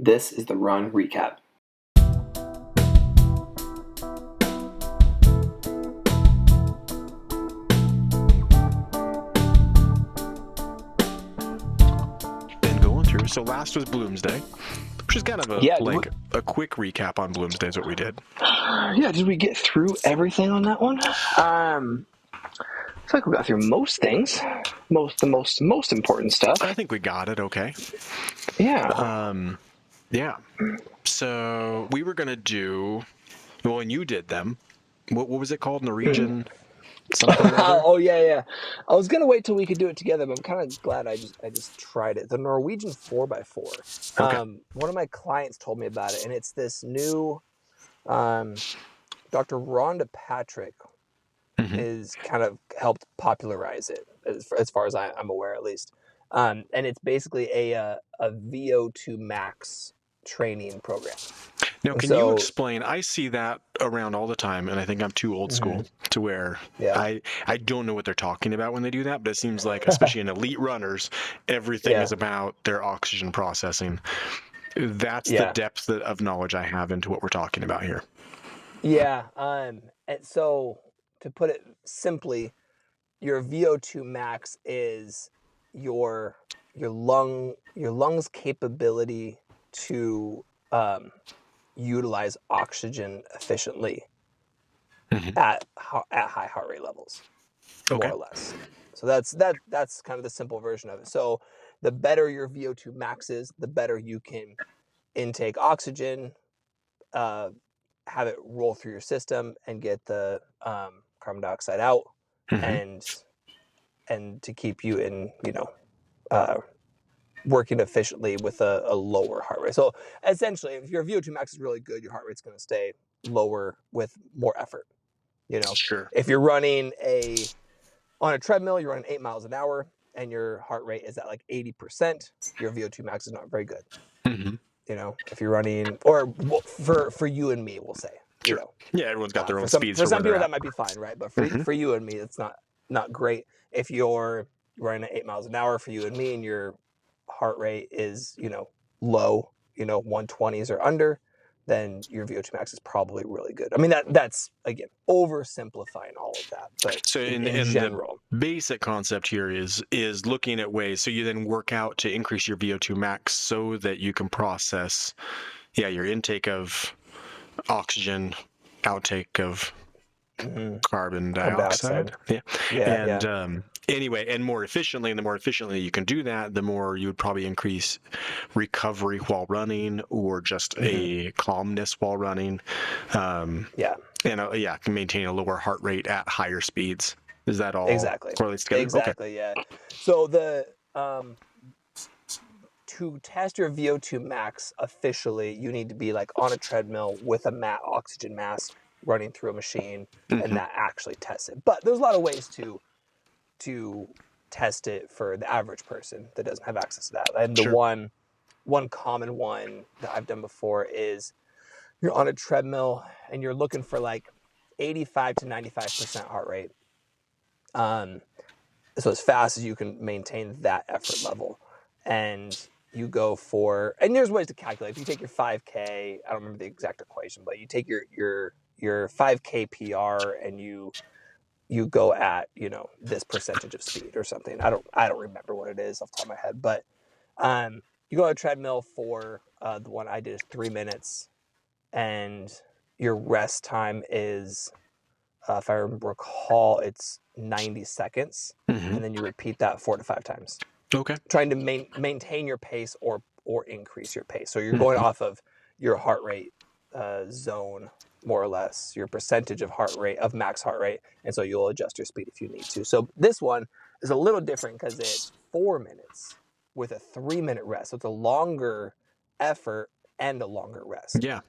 This is the Run Recap. Been going through. So last was Bloomsday, which is kind of a quick recap on Bloomsday is what we did. Yeah, did we get through everything on that one? I feel like we got through most things, the most important stuff. I think we got it okay. Yeah. Yeah. So we were gonna do, well, and you did them. What was it called? Norwegian something or other? Oh yeah. I was gonna wait till we could do it together, but I'm kind of glad I just tried it. The Norwegian 4x4. Okay. One of my clients told me about it, and it's this new. Dr. Rhonda Patrick is kind of helped popularize it, as far as I'm aware, at least. And it's basically a Vo2 Max training program. Now, can you explain? I see that around all the time, and I think I'm too old school to where I don't know what they're talking about when they do that, but it seems like, especially in elite runners, everything is about their oxygen processing. That's the depth of knowledge I have into what we're talking about here. Yeah. And so, to put it simply, your Vo2 Max is your lungs' capability to utilize oxygen efficiently at high heart rate levels, more or less. So that's kind of the simple version of it. So the better your Vo2 Max is, the better you can intake oxygen, have it roll through your system and get the carbon dioxide out, and to keep you in, working efficiently with a lower heart rate. So essentially, if your Vo2 Max is really good, your heart rate's going to stay lower with more effort. Sure. If you're running on a treadmill, you're running 8 miles an hour, and your heart rate is at like 80%, your Vo2 Max is not very good. If you're running, or for you and me, we'll say. Sure. Yeah, everyone's got their own speeds. For some people, that might be fine, right? But for you and me, it's not great. If you're running at 8 miles an hour, for you and me, and your heart rate is low, 120s or under, then your Vo2 Max is probably really good. I mean, that's again oversimplifying all of that, but so in general, the basic concept here is looking at ways so you then work out to increase your Vo2 Max so that you can process your intake of oxygen, outtake of carbon dioxide. Anyway, and more efficiently, and the more efficiently you can do that, the more you would probably increase recovery while running, or just a calmness while running. And can maintain a lower heart rate at higher speeds. Is that all correlates together? Exactly. Yeah. So to test your Vo2 Max officially, you need to be like on a treadmill with a oxygen mask running through a machine, and that actually tests it. But there's a lot of ways to test it for the average person that doesn't have access to that. And the one common one that I've done before is you're on a treadmill and you're looking for like 85 to 95% heart rate. So as fast as you can maintain that effort level, and you go for, and there's ways to calculate. If you take your 5K, I don't remember the exact equation, but you take your 5K PR and you go at this percentage of speed or something. I don't remember what it is off the top of my head, but you go on a treadmill for the one I did is 3 minutes, and your rest time is, if I recall, it's 90 seconds, and then you repeat that 4 to 5 times. Okay. Trying to maintain your pace or increase your pace. So you're going off of your heart rate zone, more or less, your percentage of heart rate, of max heart rate, and so you'll adjust your speed if you need to. So this one is a little different because it's 4 minutes with a 3-minute rest. So it's a longer effort and a longer rest. Yeah.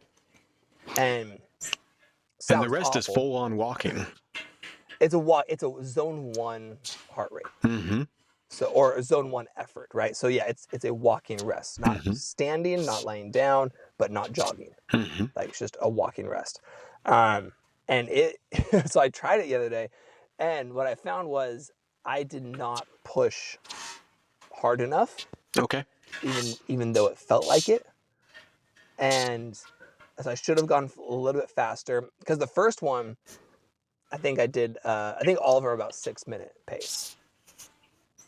And the rest is full on walking. It's a zone 1 heart rate. So, or a zone 1 effort, right? So yeah, it's a walking rest, not standing, not laying down, but not jogging. Like it's just a walking rest. And so I tried it the other day, and what I found was I did not push hard enough. Okay. Even though it felt like it. And so I should have gone a little bit faster, because the first one, I think I did, I think all of them are about 6-minute pace.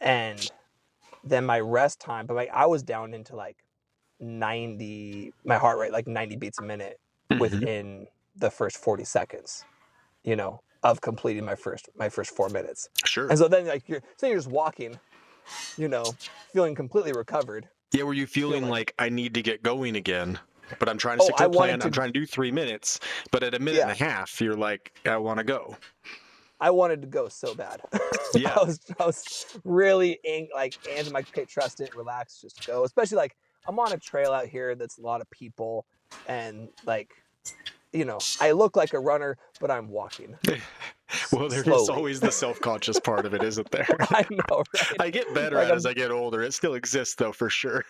And then my rest time, but I was down into like 90, my heart rate, like 90 beats a minute within the first 40 seconds, of completing my first 4 minutes. Sure. And so then you're just walking, feeling completely recovered. Yeah, were you feeling like I need to get going again? But I'm trying to stick to the plan. I'm trying to do 3 minutes, but at a minute and a half, you're like, I want to go. I wanted to go so bad. Yeah. I was really and my okay, trust it, relax, just go. Especially like I'm on a trail out here that's a lot of people, and like, I look like a runner, but I'm walking. Well, there is always the self-conscious part of it, isn't there? I know, right? I get better at it as I get older. It still exists, though, for sure.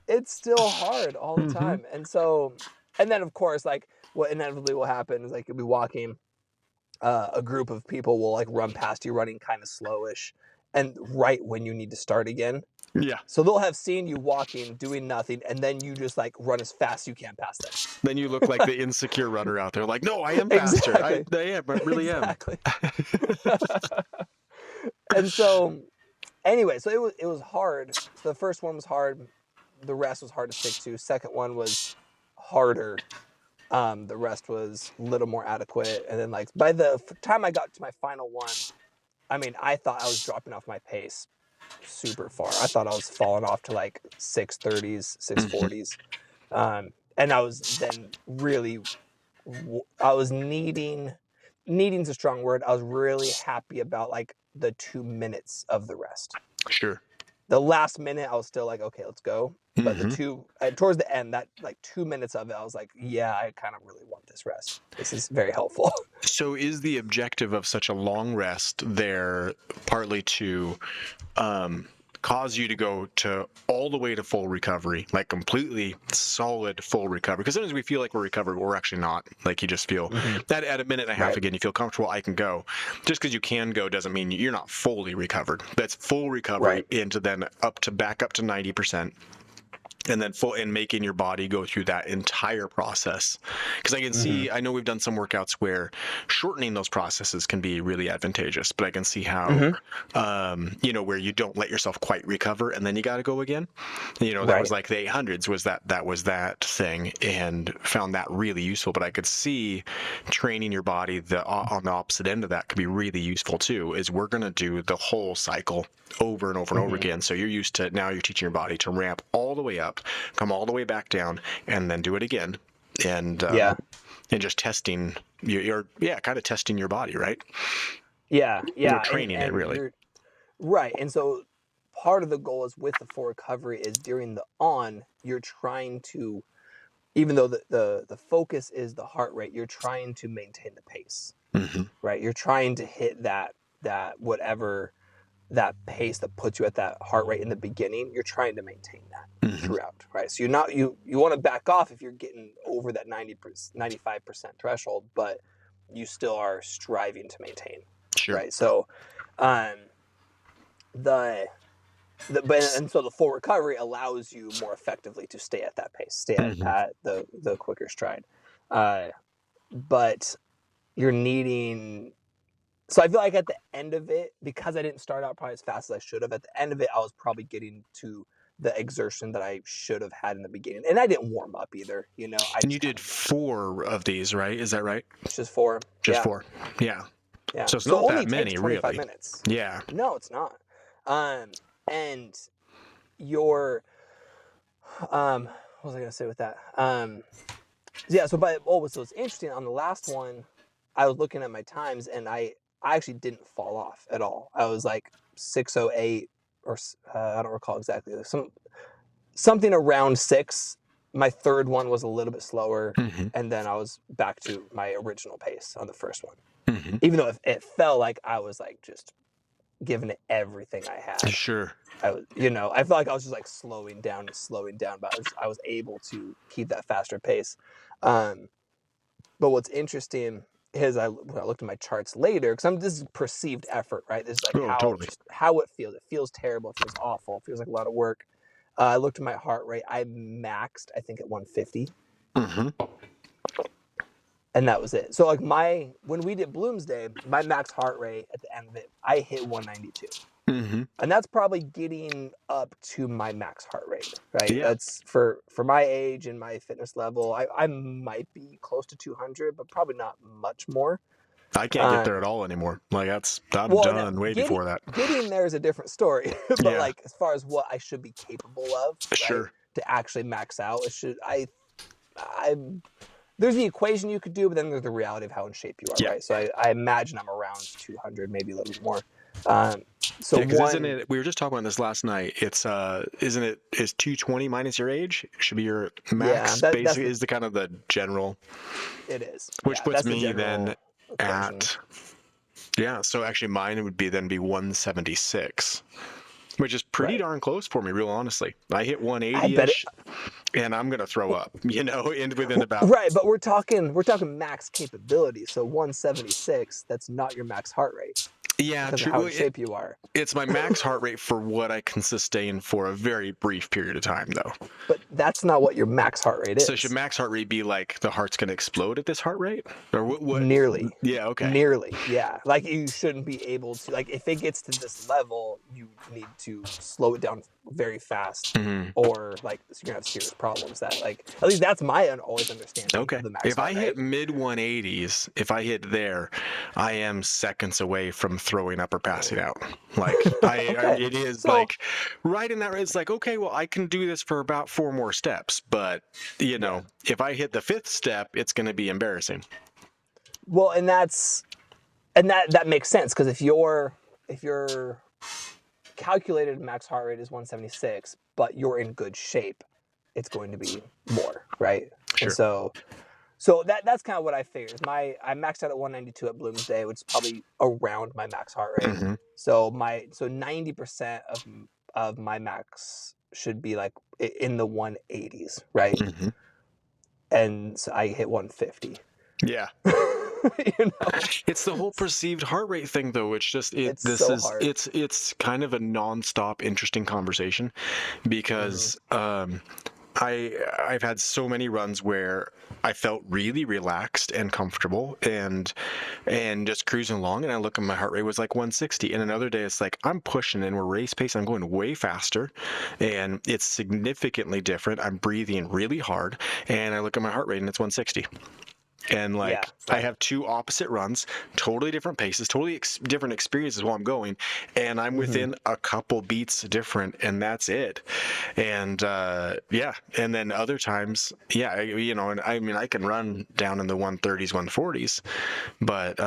It's still hard all the time. And so, and then of course, like what inevitably will happen is like you'll be walking, a group of people will like run past you running kind of slowish, and right when you need to start again. Yeah. So they'll have seen you walking, doing nothing, and then you just like run as fast as you can past them. Then you look like the insecure runner out there. Like, no, I am faster. Exactly. I am. I really am. And so, anyway, so it was hard. So the first one was hard. The rest was hard to stick to. Second one was harder. The rest was a little more adequate. And then like by the time I got to my final one, I mean, I thought I was dropping off my pace super far. I thought I was falling off to like 6:30s, 6:40s. And I was then really, I was needing's a strong word. I was really happy about like the 2 minutes of the rest. Sure. The last minute, I was still like, okay, let's go. But towards the end, that like 2 minutes of it, I was like, yeah, I kind of really want this rest. This is very helpful. So is the objective of such a long rest there partly to cause you to go to all the way to full recovery, like completely solid full recovery? Because sometimes we feel like we're recovered, but we're actually not. Like you just feel that at a minute and a half again, you feel comfortable, I can go. Just because you can go doesn't mean you're not fully recovered. That's full recovery into then back up to 90%. And then making your body go through that entire process. Because I can see, I know we've done some workouts where shortening those processes can be really advantageous, but I can see how, where you don't let yourself quite recover and then you got to go again. That was like the 800s was that thing, and found that really useful. But I could see training your body on the opposite end of that could be really useful too, is we're going to do the whole cycle over and over and over again. So you're used to, now you're teaching your body to ramp all the way up, come all the way back down, and then do it again. And and just testing you're kind of testing your body, right? Yeah. You're training it really. Right. And so part of the goal is with the full recovery is during the on, you're trying to, even though the focus is the heart rate, you're trying to maintain the pace. Right? You're trying to hit that whatever that pace that puts you at that heart rate in the beginning, you're trying to maintain that throughout, right? So you want to back off if you're getting over that 95% threshold, but you still are striving to maintain, right? So, and so the full recovery allows you more effectively to stay at that pace, stay at the quicker stride, but you're needing. So I feel like at the end of it, because I didn't start out probably as fast as I should have, at the end of it, I was probably getting to the exertion that I should have had in the beginning. And I didn't warm up either, And you did 4 of these, right? Is that right? Just 4. Just 4. Yeah. Yeah. So it's not only that many, 25 really. minutes. Yeah. No, it's not. And your, what was I going to say with that? So it's interesting. On the last one, I was looking at my times, and I actually didn't fall off at all. I was like 6:08, or I don't recall exactly. Something around 6. My third one was a little bit slower, and then I was back to my original pace on the first one. Even though it felt like I was like just giving it everything I had. Sure. I was, I felt like I was just like slowing down, but I was able to keep that faster pace. But what's interesting is when I looked at my charts later, because this is perceived effort, right? This is like how it feels. It feels terrible. It feels awful. It feels like a lot of work. I looked at my heart rate. I maxed, I think, at 150. And that was it. So like when we did Bloomsday, my max heart rate at the end of it, I hit 192. And that's probably getting up to my max heart rate, right? Yeah. That's for my age and my fitness level. I might be close to 200, but probably not much more. I can't get there at all anymore. Like I'm done way before that. Getting there is a different story. But like as far as what I should be capable of, sure, right, to actually max out, there's the equation you could do, but then there's the reality of how in shape you are, right? So I imagine I'm around 200, maybe a little bit more. So isn't it? We were just talking about this last night. It's isn't it? Is 220 minus your age? It should be your max. Yeah, basically, is the kind of the general. It is, which puts me then equation. At. Yeah, so actually mine would be 176. Which is pretty darn close for me, real honestly. I hit 180-ish, and I'm gonna throw up, within about. Right, but we're talking max capability. So 176, that's not your max heart rate. Yeah, true. How in shape you are. It's my max heart rate for what I can sustain for a very brief period of time, though. But that's not what your max heart rate is. So should max heart rate be like the heart's going to explode at this heart rate? Or what? Nearly. Yeah, okay. Nearly, yeah. Like you shouldn't be able to, like if it gets to this level, you need to slow it down very fast, or like so you're going to have serious problems. That like, at least that's my always understanding. Okay. Of the max if heart I rate. hit mid 180s, if I hit there, I am seconds away from throwing up or passing out. Like it is so, like right in that. It's like, okay, well I can do this for about 4 more steps, but if I hit the 5th step, it's going to be embarrassing. Well, and that makes sense, because if your calculated max heart rate is 176, but you're in good shape, it's going to be more, right? Sure. And so that's kind of what I figured. I maxed out at 192 at Bloomsday, which is probably around my max heart rate. So 90% of my max should be like in the 180s, right? And so I hit 150. Yeah. It's the whole perceived heart rate thing, though. It's just hard. It's kind of a nonstop interesting conversation, because I've had so many runs where I felt really relaxed and comfortable and just cruising along, and I look at my heart rate was like 160, and another day it's like I'm pushing and we're race pace, I'm going way faster and it's significantly different. I'm breathing really hard, and I look at my heart rate and it's 160. And I have 2 opposite runs, totally different paces, totally different experiences while I'm going, and I'm within a couple beats different, and that's it. And and then other times, and I mean I can run down in the 130s, 140s, but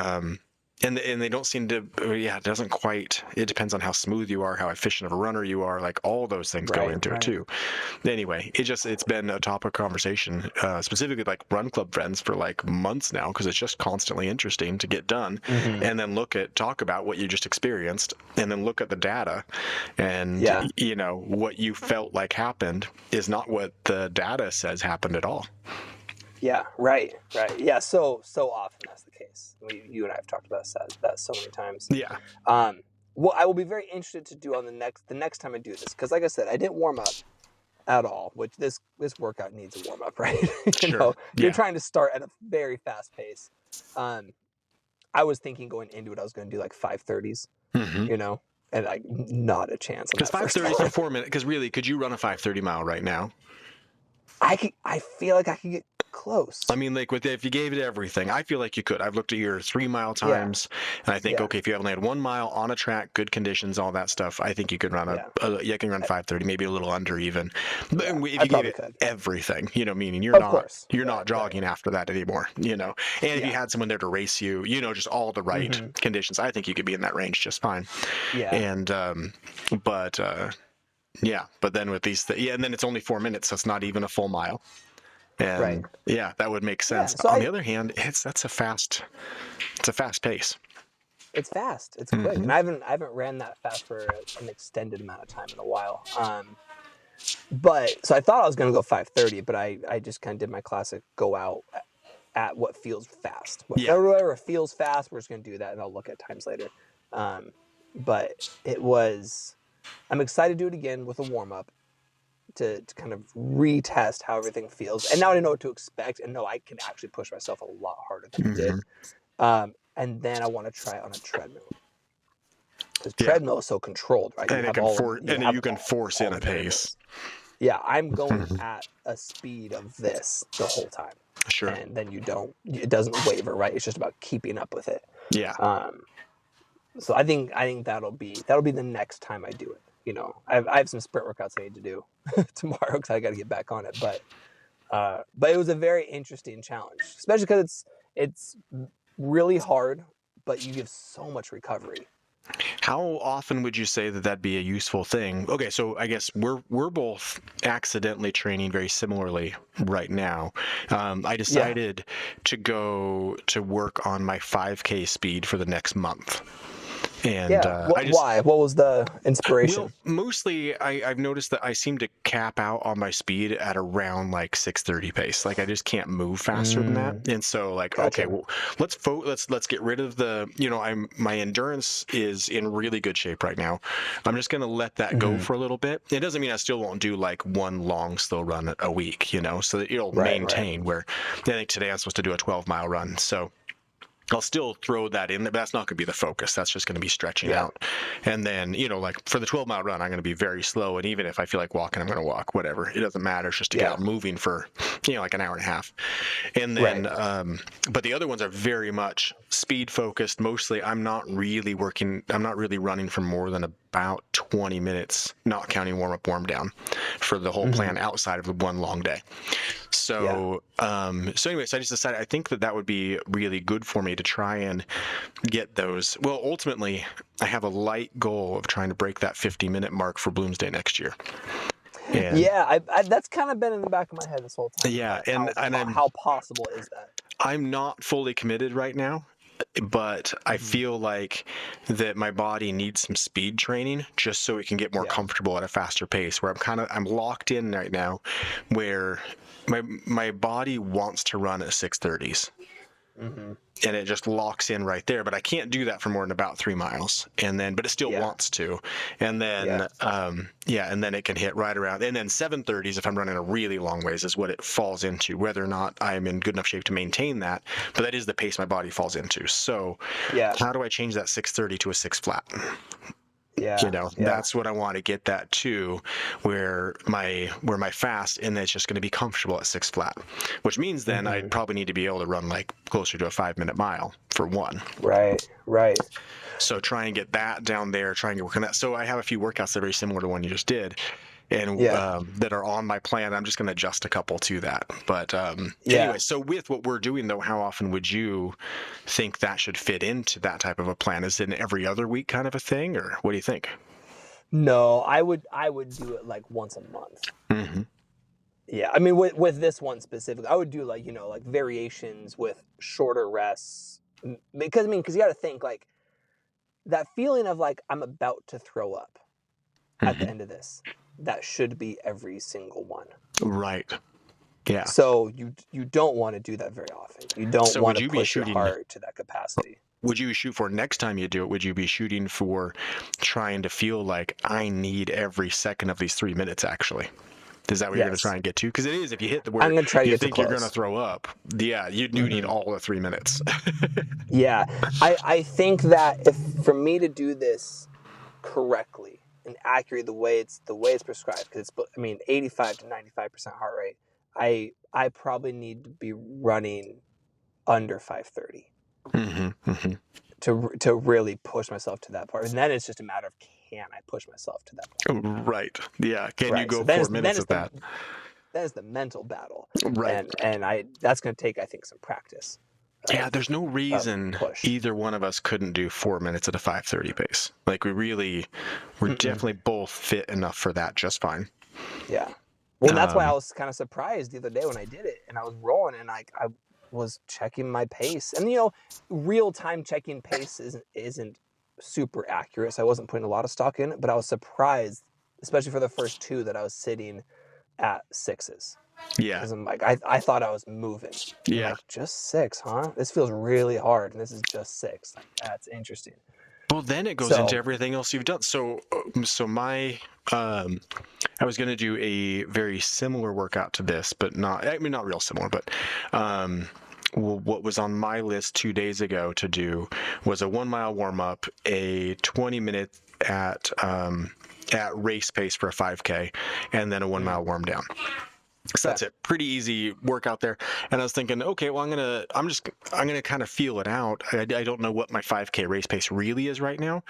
and they don't seem to. It doesn't quite. It depends on how smooth you are, how efficient of a runner you are. Like all those things go into it too. Anyway, it's been a topic of conversation, specifically like run club friends, for like months now, because it's just constantly interesting to get done, and then talk about what you just experienced, and then look at the data, and what you felt like happened is not what the data says happened at all. Yeah, right. Yeah, so often that's the case. You and I have talked about that so many times. Yeah. What I will be very interested to do on the next time I do this, because like I said, I didn't warm up at all, which this workout needs a warm up, right? You're trying to start at a very fast pace. I was thinking going into it, I was going to do like 5:30s, and like not a chance. Because 5:30 for 4 minutes. Because really, could you run a 5:30 mile right now? I feel like I could get close. I mean, like if you gave it everything, I feel like you could. I've looked at your 3-mile times, and I think okay, if you only had 1 mile on a track, good conditions, all that stuff, I think you could run you can run 5:30, maybe a little under even. But if you gave it everything, meaning you're not jogging after that anymore, and if you had someone there to race you, just all the right conditions, I think you could be in that range just fine. Yeah. And but then with these, and then it's only 4 minutes, so it's not even a full mile. And that would make sense. So on the other hand, it's a fast pace. It's fast. It's quick, and I haven't ran that fast for an extended amount of time in a while. But so I thought I was going to go 5:30, but I just kind of did my classic go out at what feels fast. Whatever feels fast, we're just going to do that, and I'll look at times later. But I'm excited to do it again with a warm up. to kind of retest how everything feels. And now I know what to expect, and know I can actually push myself a lot harder than I did. And then I want to try on a treadmill, because treadmill is so controlled, right? And you can force in a pace. Yeah, I'm going at a speed of this the whole time. Sure. And then it doesn't waver, right? It's just about keeping up with it. Yeah. So I think that'll be the next time I do it. You know, I have some sprint workouts I need to do tomorrow because I got to get back on it. But it was a very interesting challenge, especially because it's really hard, but you give so much recovery. How often would you say that that'd be a useful thing? Okay, so I guess we're both accidentally training very similarly right now. I decided to go to work on my 5K speed for the next month. And why? What was the inspiration? Well, mostly I've noticed that I seem to cap out on my speed at around like 6:30 pace. Like I just can't move faster than that. And so like, Gotcha. okay, well, let's get rid of the, my endurance is in really good shape right now. I'm just going to let that go for a little bit. It doesn't mean I still won't do like one long slow run a week, so that it'll maintain where I think today I'm supposed to do a 12-mile run. So I'll still throw that in there, but that's not going to be the focus. That's just going to be stretching out. And then, like for the 12-mile run, I'm going to be very slow. And even if I feel like walking, I'm going to walk, whatever. It doesn't matter. It's just to get out moving for, like an hour and a half. And then, but the other ones are very much speed focused. Mostly I'm not really running for more than about 20 minutes, not counting warm up, warm down for the whole plan outside of the one long day. So, anyways, I just decided, I think that would be really good for me to try and get those. Well, ultimately, I have a light goal of trying to break that 50-minute mark for Bloomsday next year. And that's kind of been in the back of my head this whole time. Yeah, how possible is that? I'm not fully committed right now, but I feel like that my body needs some speed training just so it can get more comfortable at a faster pace, where I'm locked in right now, where my body wants to run at 6:30s. And it just locks in right there, but I can't do that for more than about 3 miles, but it still wants to, and then and then it can hit right around, and then 7:30s if I'm running a really long ways is what it falls into, whether or not I'm in good enough shape to maintain that, but that is the pace my body falls into. So how do I change that 6:30 to a 6 flat? That's what I want to get that to, where my fast, and it's just going to be comfortable at 6 flat, which means then I'd probably need to be able to run like closer to a 5-minute mile for one. Right. So try and get that down there, try and get work on that. So I have a few workouts that are very similar to one you just did, and that are on my plan. I'm just going to adjust a couple to that. But anyway, so with what we're doing though, how often would you think that should fit into that type of a plan? Is it an every other week kind of a thing, or what do you think? No, I would do it like once a month. Yeah, I mean with this one specifically, I would do like variations with shorter rests, because you got to think like that feeling of like I'm about to throw up at the end of this. That should be every single one. Right. Yeah. So you don't want to do that very often. You don't want to push your heart to that capacity. Would you shoot for next time you do it? Would you be shooting for trying to feel like I need every second of these 3 minutes actually? Is that what you're going to try and get to? Because it is, if you hit the where you think you're going to throw up, you do need all the 3 minutes. I think that if for me to do this correctly and accurately the way it's prescribed, because it's 85 to 95% heart rate, I probably need to be running under 5:30 to really push myself to that part, and then it's just a matter of can I push myself to that point? Right. Yeah. Can you go 4 minutes of that? That is the mental battle, right? And that's going to take, I think, some practice. Yeah, there's no reason either one of us couldn't do 4 minutes at a 5:30 pace. Like we're definitely both fit enough for that just fine. Yeah. Well, that's why I was kind of surprised the other day when I did it and I was rolling and I was checking my pace, and real time checking pace isn't super accurate, so I wasn't putting a lot of stock in it, but I was surprised, especially for the first two, that I was sitting at 6s. Yeah. Because I'm like, I thought I was moving. Yeah. Like, just 6, huh? This feels really hard, and this is just 6. Like, that's interesting. Well, then it goes into everything else you've done. So my, I was going to do a very similar workout to this, but not real similar, but, what was on my list 2 days ago to do was a 1 mile warm up, a 20-minute at race pace for a 5K, and then a 1 mile warm down. So that's it. Pretty easy workout there. And I was thinking, okay, well, I'm gonna kind of feel it out. I don't know what my 5K race pace really is right now,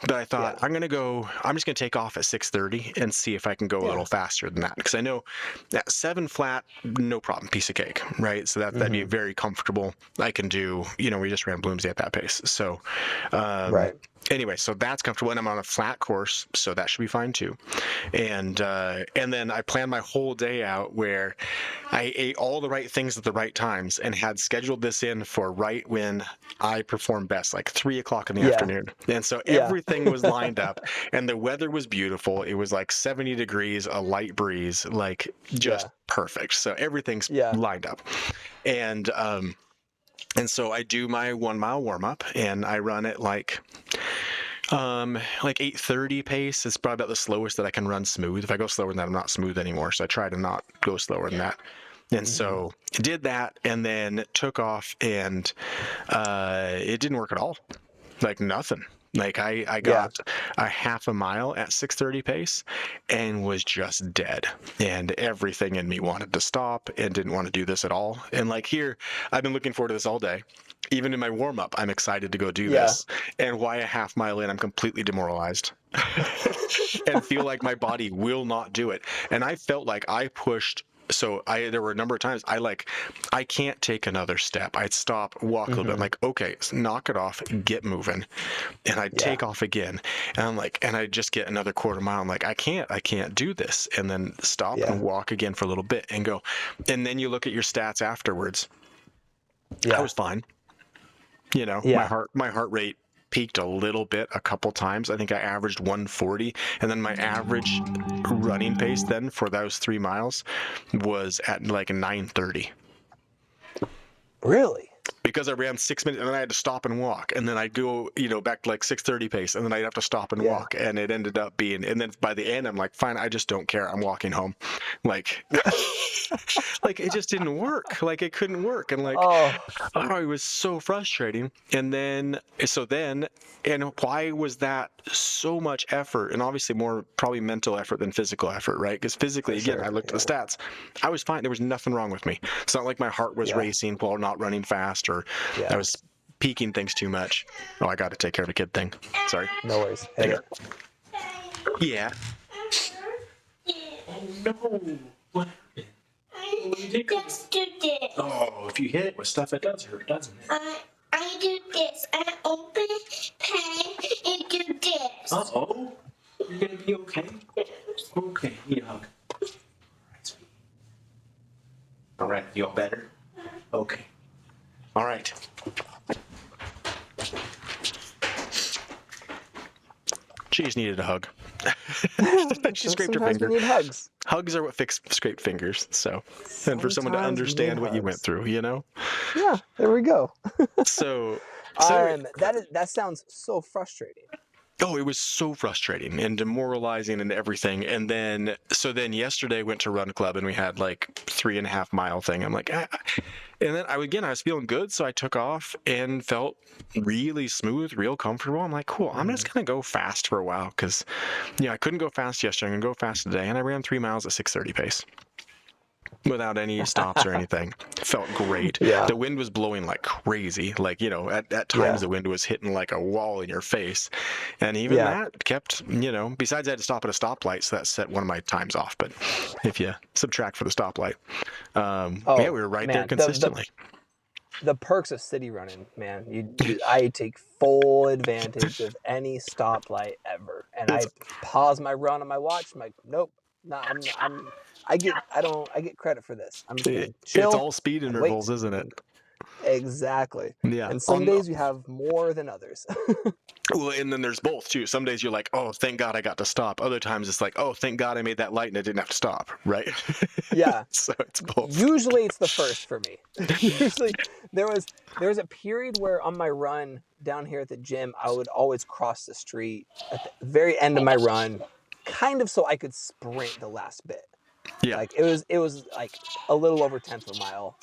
but I thought I'm just gonna take off at 6:30 and see if I can go a little faster than that, because I know that 7 flat, no problem, piece of cake, right? So that'd be very comfortable. I can do, we just ran Bloomsday at that pace. So, anyway, so that's comfortable, and I'm on a flat course, so that should be fine too. And then I planned my whole day out where I ate all the right things at the right times and had scheduled this in for right when I perform best, like 3:00 in the afternoon. And so everything was lined up, and the weather was beautiful. It was like 70 degrees, a light breeze, like just perfect. So everything's lined up. And so I do my 1 mile warm up, and I run it like 8:30 pace. It's probably about the slowest that I can run smooth. If I go slower than that, I'm not smooth anymore. So I try to not go slower than that. And so I did that, and then took off, and it didn't work at all. Like nothing. Like I got a half a mile at 6:30 pace and was just dead. And everything in me wanted to stop and didn't want to do this at all. And like here, I've been looking forward to this all day. Even in my warm up, I'm excited to go do this. And why a half mile in, I'm completely demoralized and feel like my body will not do it. And I felt like I pushed. So there were a number of times I can't take another step. I'd stop, walk a little bit. I'm like, okay, knock it off, get moving. And I'd take off again. And I'm like, and I just get another quarter mile. I'm like, I can't do this. And then stop and walk again for a little bit and go. And then you look at your stats afterwards. I was fine. My heart rate peaked a little bit a couple times. I think I averaged 140, and then my average running pace then for those 3 miles was at like 9:30. Really? Because I ran 6 minutes, and then I had to stop and walk, and then I'd go, back to like 6:30 pace, and then I'd have to stop and walk, and it ended up being, and then by the end, I'm like, fine, I just don't care. I'm walking home. Like, like it just didn't work. Like it couldn't work. And like, it was so frustrating. And then, and why was that so much effort? And obviously more probably mental effort than physical effort, right? Because physically, again, I looked at the stats. I was fine. There was nothing wrong with me. It's not like my heart was racing while not running fast, or I was peaking things too much. Oh, I got to take care of a kid thing. Sorry. No worries. Hit it. Yeah. Oh, no. What happened? Just do this. Oh, if you hit it with stuff, it does hurt, doesn't it? I do this. I open pen and do this. Uh-oh. You're going to be okay? Okay, need a hug. All right, you all better? Okay. All right. She just needed a hug. She scraped her finger. We need hugs. Hugs are what fix scraped fingers. So, and for someone to understand what you went through, Yeah, there we go. So that sounds so frustrating. Oh, it was so frustrating and demoralizing and everything. And then, yesterday went to run club, and we had like 3.5 mile thing. I'm like, and then I was feeling good. So I took off and felt really smooth, real comfortable. I'm like, cool, I'm just going to go fast for a while. Cause I couldn't go fast yesterday. I'm going to go fast today. And I ran 3 miles at 6:30 pace without any stops or anything. Felt great. Yeah. The wind was blowing like crazy. Like, at times the wind was hitting like a wall in your face. And even that kept, besides I had to stop at a stoplight, so that set one of my times off. But if you subtract for the stoplight, we were right there consistently. The perks of city running, man. I take full advantage of any stoplight ever. And I pause my run on my watch. I'm like, nope. No, I get credit for this. I'm just chill. It's all speed intervals, isn't it? Exactly. Yeah. And some days you have more than others. Well, and then there's both too. Some days you're like, oh, thank God I got to stop. Other times it's like, oh, thank God I made that light and I didn't have to stop. Right. Yeah. So it's both. Usually it's the first for me. Usually there was a period where on my run down here at the gym, I would always cross the street at the very end of my run, kind of so I could sprint the last bit. Yeah. Like it was like a little over 1/10 of a mile.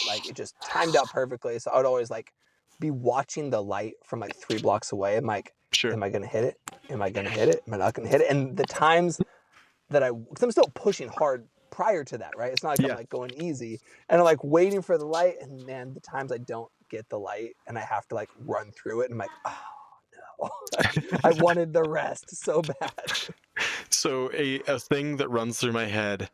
Like it just timed out perfectly. So I would always like be watching the light from like 3 blocks away. I'm like, Sure. am I gonna hit it? Am I gonna hit it? Am I not gonna hit it? And the times that because I'm still pushing hard prior to that, right? It's not like I'm like going easy, and I'm like waiting for the light, and man, the times I don't get the light and I have to like run through it, and I'm like, oh no, I wanted the rest so bad. So a thing that runs through my head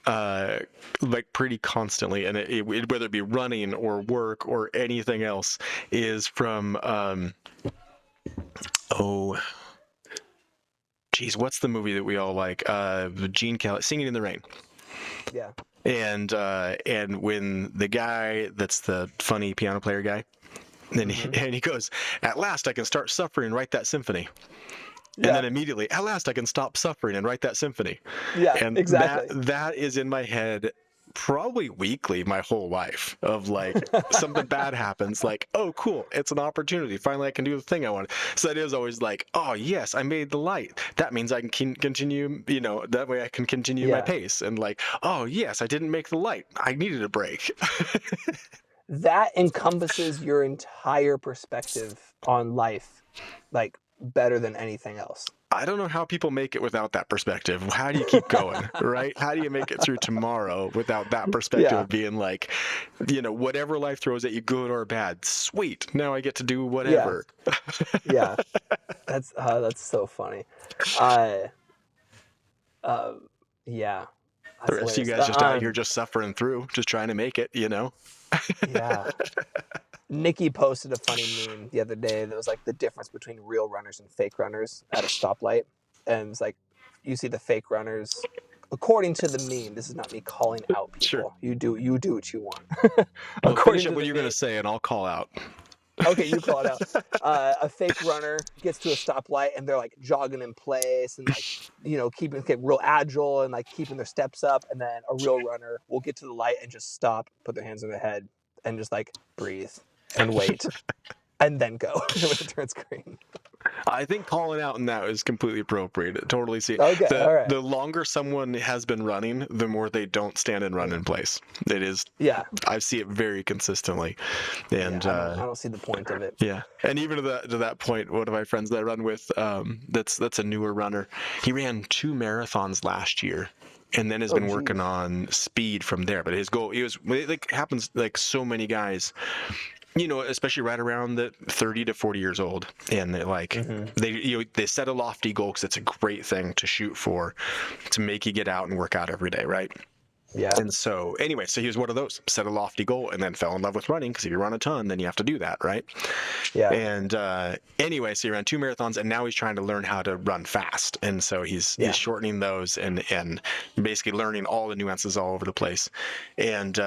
like pretty constantly, and whether it be running or work or anything else, is from geez, what's the movie that we all like? Gene Kelly, Singing in the Rain. Yeah. And when the guy that's the funny piano player guy, and he goes, at last I can start suffering and write that symphony. And then immediately, at last I can stop suffering and write that symphony. Yeah, and exactly. That is in my head probably weekly my whole life, of like something bad happens, like, oh cool, it's an opportunity, finally I can do the thing I want. So it is always like, oh yes, I made the light, that means I can continue, that way I can continue my pace. And like, oh yes, I didn't make the light, I needed a break. That encompasses your entire perspective on life, like better than anything else. I don't know how people make it without that perspective. How do you keep going, right? How do you make it through tomorrow without that perspective of being like, whatever life throws at you, good or bad, sweet, now I get to do whatever. Yeah. That's so funny. Yeah. The rest of you guys just out here just suffering through, just trying to make it, Yeah. Nikki posted a funny meme the other day that was like the difference between real runners and fake runners at a stoplight. And it's like, you see the fake runners, according to the meme, this is not me calling out people. Sure. You do what you want. Well, finish up what you're going to say and I'll call out. Okay, you call it out. A fake runner gets to a stoplight and they're like jogging in place and like, keeping real agile and like keeping their steps up. And then a real runner will get to the light and just stop, put their hands on their head and just like breathe and wait and then go when it turns green. I think calling out in that is completely appropriate. Totally see. Okay, all right. The longer someone has been running, the more they don't stand and run in place. It is. Yeah. I see it very consistently, and I don't see the point of it. Yeah, and even to that point, one of my friends that I run with, that's a newer runner. He ran 2 marathons last year. And then has been working on speed from there. But his goal, it happens like so many guys, especially right around the 30 to 40 years old. And they're like, they set a lofty goal because it's a great thing to shoot for, to make you get out and work out every day, right? Yeah. And so anyway, so he was one of those, set a lofty goal and then fell in love with running, because if you run a ton, then you have to do that, right? Yeah. And anyway, so he ran 2 marathons and now he's trying to learn how to run fast. And so he's shortening those and basically learning all the nuances all over the place. And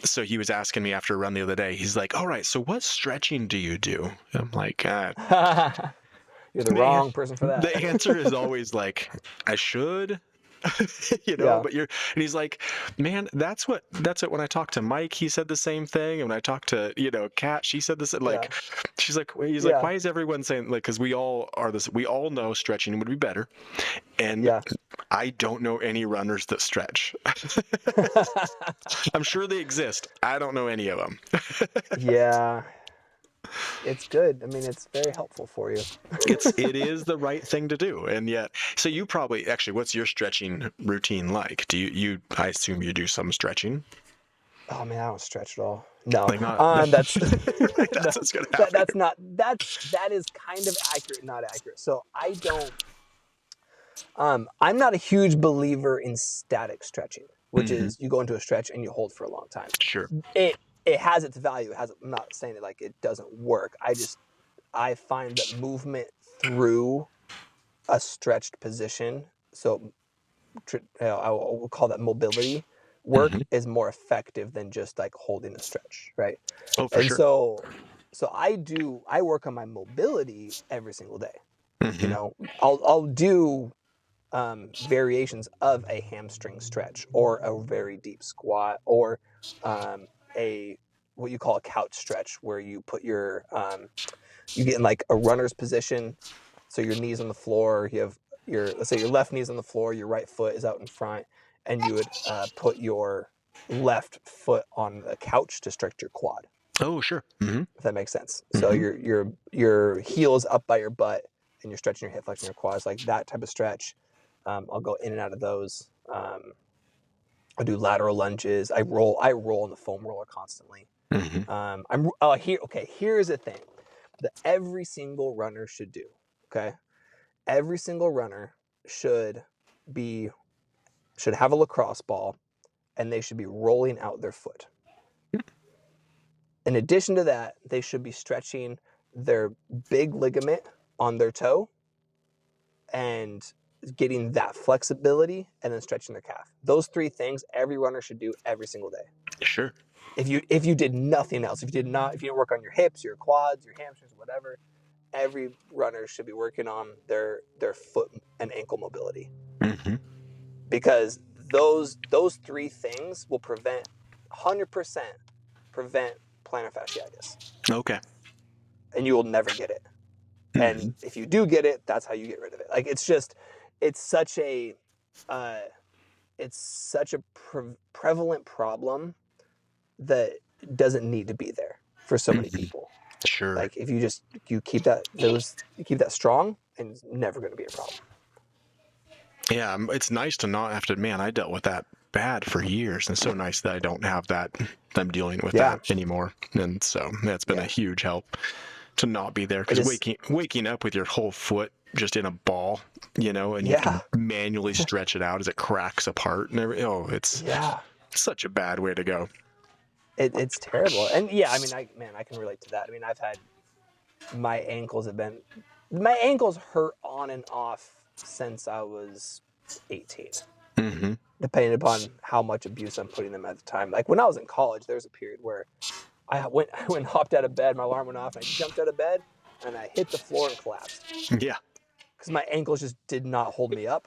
so he was asking me after a run the other day, he's like, all right, so what stretching do you do? I'm like, you're the wrong person for that. The answer is always like, I should. But and he's like, man, that's what when I talked to Mike, he said the same thing, and when I talked to Kat, she said this, like she's like, he's like, why is everyone saying, like, because we all know stretching would be better, and I don't know any runners that stretch. I'm sure they exist, I don't know any of them. Yeah, it's good. I mean, it's very helpful for you. It is the right thing to do. And yet, so you probably, actually, what's your stretching routine like? Do you I assume you do some stretching? Oh man, I don't stretch at all. No, like not, that's what's gonna happen. That is kind of accurate, not accurate. So I don't. I'm not a huge believer in static stretching, which is you go into a stretch and you hold for a long time. Sure. It has its value. I'm not saying it like it doesn't work. I find that movement through a stretched position, so I will call that mobility, work is more effective than just like holding a stretch, right? Oh, for And sure. so I work on my mobility every single day. You know, I'll do variations of a hamstring stretch or a very deep squat or a what you call a couch stretch, where you put your you get in like a runner's position, so your knees on the floor, you have your, let's say your left knee's on the floor, your right foot is out in front, and you would put your left foot on the couch to stretch your quad. Oh, sure. If that makes sense. So your heel is up by your butt and you're stretching your hip flexion, your quads, like that type of stretch. I'll go in and out of those. I do lateral lunges. I roll on the foam roller constantly. Here's the thing that every single runner should do. Okay. Every single runner should have a lacrosse ball, and they should be rolling out their foot. In addition to that, they should be stretching their big ligament on their toe and getting that flexibility, and then stretching their calf. Those 3 things every runner should do every single day. Sure. If you did nothing else, if you didn't work on your hips, your quads, your hamstrings, whatever, every runner should be working on their foot and ankle mobility. Because those 3 things will 100% prevent plantar fasciitis. Okay. And you will never get it. And if you do get it, that's how you get rid of it. Like it's such a prevalent problem that doesn't need to be there for so many people. Sure. Like if you keep that strong, and it's never going to be a problem. Yeah, it's nice to not have to. Man, I dealt with that bad for years, and it's so nice that I don't have that. I'm dealing with that anymore, and so that's been a huge help to not be there. Because waking up with your whole foot just in a ball, you know, and you have to manually stretch it out as it cracks apart and everything. Oh, it's such a bad way to go. It's terrible. And I mean, I can relate to that. I mean, I've had my ankles hurt on and off since I was 18. Depending upon how much abuse I'm putting them at the time. Like when I was in college, there was a period where I went and hopped out of bed, my alarm went off, and I jumped out of bed and I hit the floor and collapsed. Yeah. Because my ankles just did not hold me up.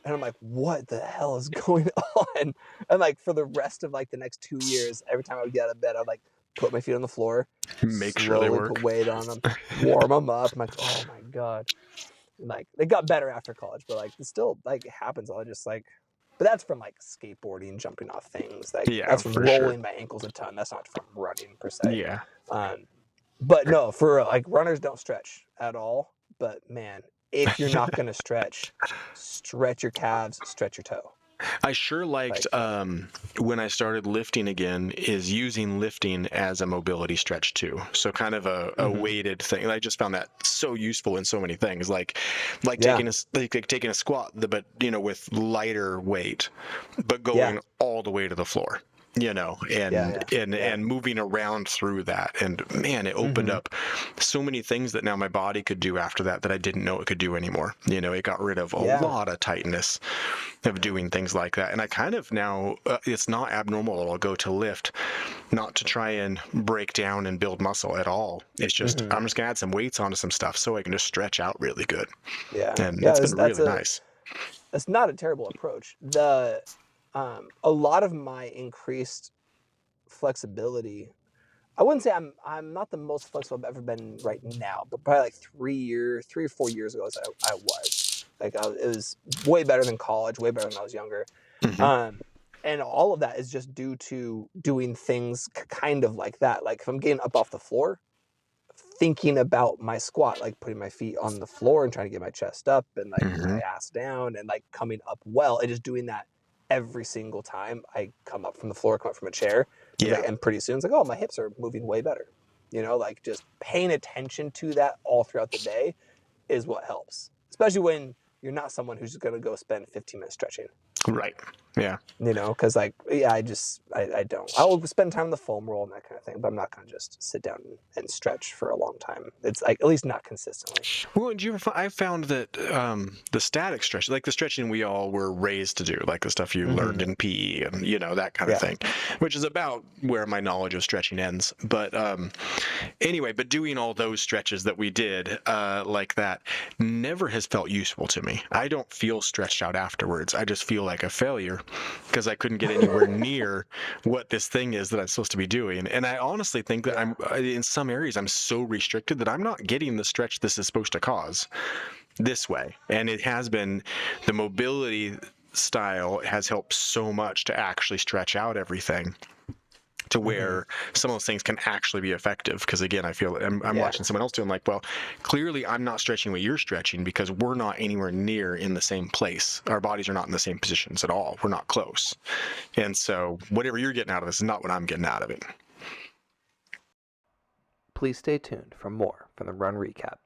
And I'm like, what the hell is going on? And like for the rest of like the next 2 years, every time I would get out of bed, I'd like put my feet on the floor, make sure they work, put weight on them, warm them up. I'm like, oh my God. And like they got better after college, but like it still like it happens. I'll just like, but that's from like skateboarding, jumping off things. Like that's from rolling my ankles a ton. That's not from running per se. Yeah. But no, for like runners don't stretch at all. But man, if you're not going to stretch your calves, stretch your toe. I sure liked when I started lifting again, is using lifting as a mobility stretch too. So kind of a weighted thing. I just found that so useful in so many things, like taking a squat, but you know, with lighter weight, but going all the way to the floor. You know, and moving around through that, and man, it opened up so many things that now my body could do after that I didn't know it could do anymore. You know, it got rid of a lot of tightness of doing things like that, and I kind of now it's not abnormal. I'll go to lift, not to try and break down and build muscle at all. It's just I'm just gonna add some weights onto some stuff so I can just stretch out really good. Yeah, and that's been really nice. That's not a terrible approach. A lot of my increased flexibility, I wouldn't say I'm not the most flexible I've ever been right now, but probably like 3 or 4 years ago, I was like, it was way better than college, way better when I was younger. And all of that is just due to doing things kind of like that. Like if I'm getting up off the floor, thinking about my squat, like putting my feet on the floor and trying to get my chest up and like my ass down and like coming up well, and just doing that every single time I come up from the floor, come up from a chair. And pretty soon it's like, oh, my hips are moving way better. You know, like just paying attention to that all throughout the day is what helps. Especially when you're not someone who's just going to go spend 15 minutes stretching. Right. Yeah. Because I don't. I'll spend time on the foam roll and that kind of thing, but I'm not going to just sit down and stretch for a long time. It's like, at least not consistently. Well, I found that the static stretch, like the stretching we all were raised to do, like the stuff you learned in PE and that kind of thing, which is about where my knowledge of stretching ends. But anyway, doing all those stretches that we did like that never has felt useful to me. I don't feel stretched out afterwards. I just feel like a failure because I couldn't get anywhere near what this thing is that I'm supposed to be doing. And I honestly think that I'm in some areas I'm so restricted that I'm not getting the stretch this is supposed to cause this way. And it has been the mobility style has helped so much to actually stretch out everything to where some of those things can actually be effective. Because again, I feel I'm watching someone else doing like, well, clearly I'm not stretching what you're stretching because we're not anywhere near in the same place. Our bodies are not in the same positions at all. We're not close. And so whatever you're getting out of this is not what I'm getting out of it. Please stay tuned for more from the Run Recap.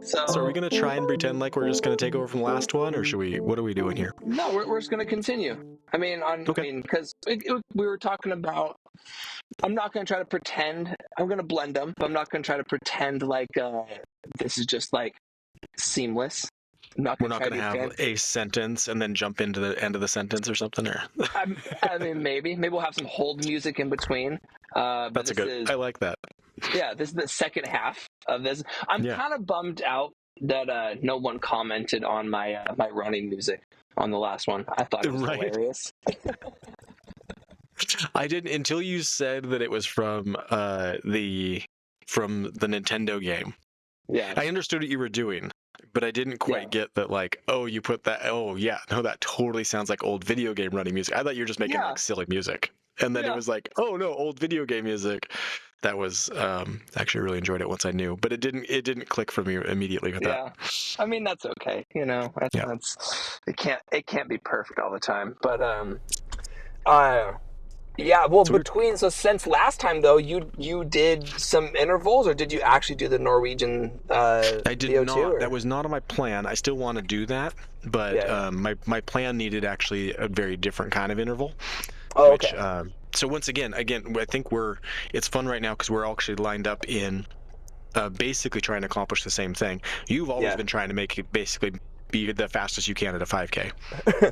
So are we going to try and pretend like we're just going to take over from the last one, or what are we doing here? No, we're just going to continue. I mean, because we were talking about, I'm not going to try to pretend, I'm going to blend them, but I'm not going to try to pretend like this is just like seamless. We're not going to have a sentence and then jump into the end of the sentence or something, or I mean, maybe we'll have some hold music in between. That's I like that. Yeah, this is the second half of this. I'm kind of bummed out that no one commented on my my running music on the last one. I thought it was hilarious. I didn't until you said that it was from the Nintendo game. Yeah, I understood what you were doing, but I didn't quite get that. Like, oh, you put that. Oh, yeah, no, that totally sounds like old video game running music. I thought you were just making like silly music, and then it was like, oh no, old video game music. That was actually really enjoyed it once I knew, but it didn't click for me immediately with that. I mean that's okay, that's it can't be perfect all the time, but since last time though, you did some intervals, or did you actually do the Norwegian I did Vo2, not. or? That was not on my plan. I still want to do that, but my plan needed actually a very different kind of interval. Oh, okay. So once again, I think it's fun right now because we're actually lined up in basically trying to accomplish the same thing. You've always been trying to make it basically be the fastest you can at a 5K.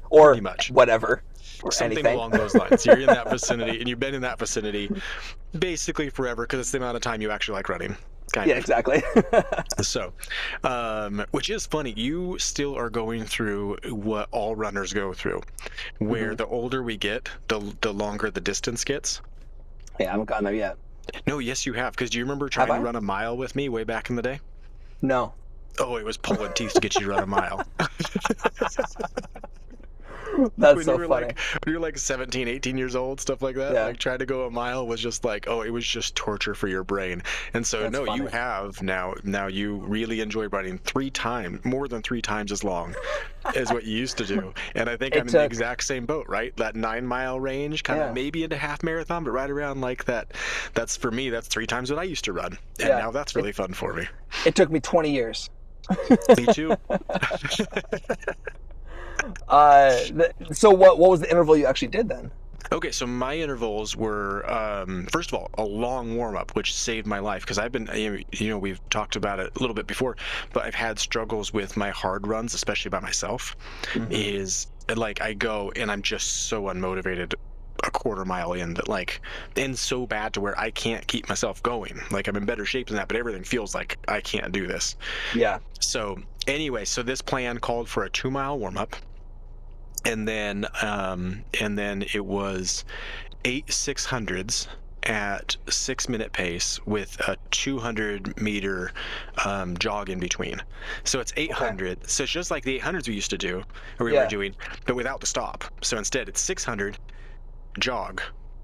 Or pretty much. Whatever. Or something anything along those lines. You're in that vicinity, and you've been in that vicinity basically forever because it's the amount of time you actually like running. Exactly. So, which is funny, you still are going through what all runners go through, where the older we get, the longer the distance gets. Yeah, I haven't gotten there yet. No, yes, you have. Because do you remember trying to run a mile with me way back in the day? No. Oh, it was pulling teeth to get you to run a mile. That's so funny. When you were like 17, 18 years old, stuff like that. Like trying to go a mile was just like, it was just torture for your brain. And so you have now you really enjoy running more than three times as long as what you used to do. And I think I'm in the exact same boat, right? That 9 mile range, kind of maybe into half marathon, but right around like that. That's for me, that's 3 times what I used to run. And now that's really fun for me. It took me 20 years. Me too. So what was the interval you actually did then? Okay, so my intervals were first of all a long warm up, which saved my life because I've been we've talked about it a little bit before, but I've had struggles with my hard runs, especially by myself. Is like I go and I'm just so unmotivated a quarter mile in that and so bad to where I can't keep myself going. Like I'm in better shape than that, but everything feels like I can't do this. Yeah. So anyway, this plan called for a 2 mile warm up. And then it was 8 600s at 6-minute pace with a 200-meter jog in between. So it's 800. Okay. So it's just like the 800s we used to do, or we were doing, but without the stop. So instead it's 600 jog,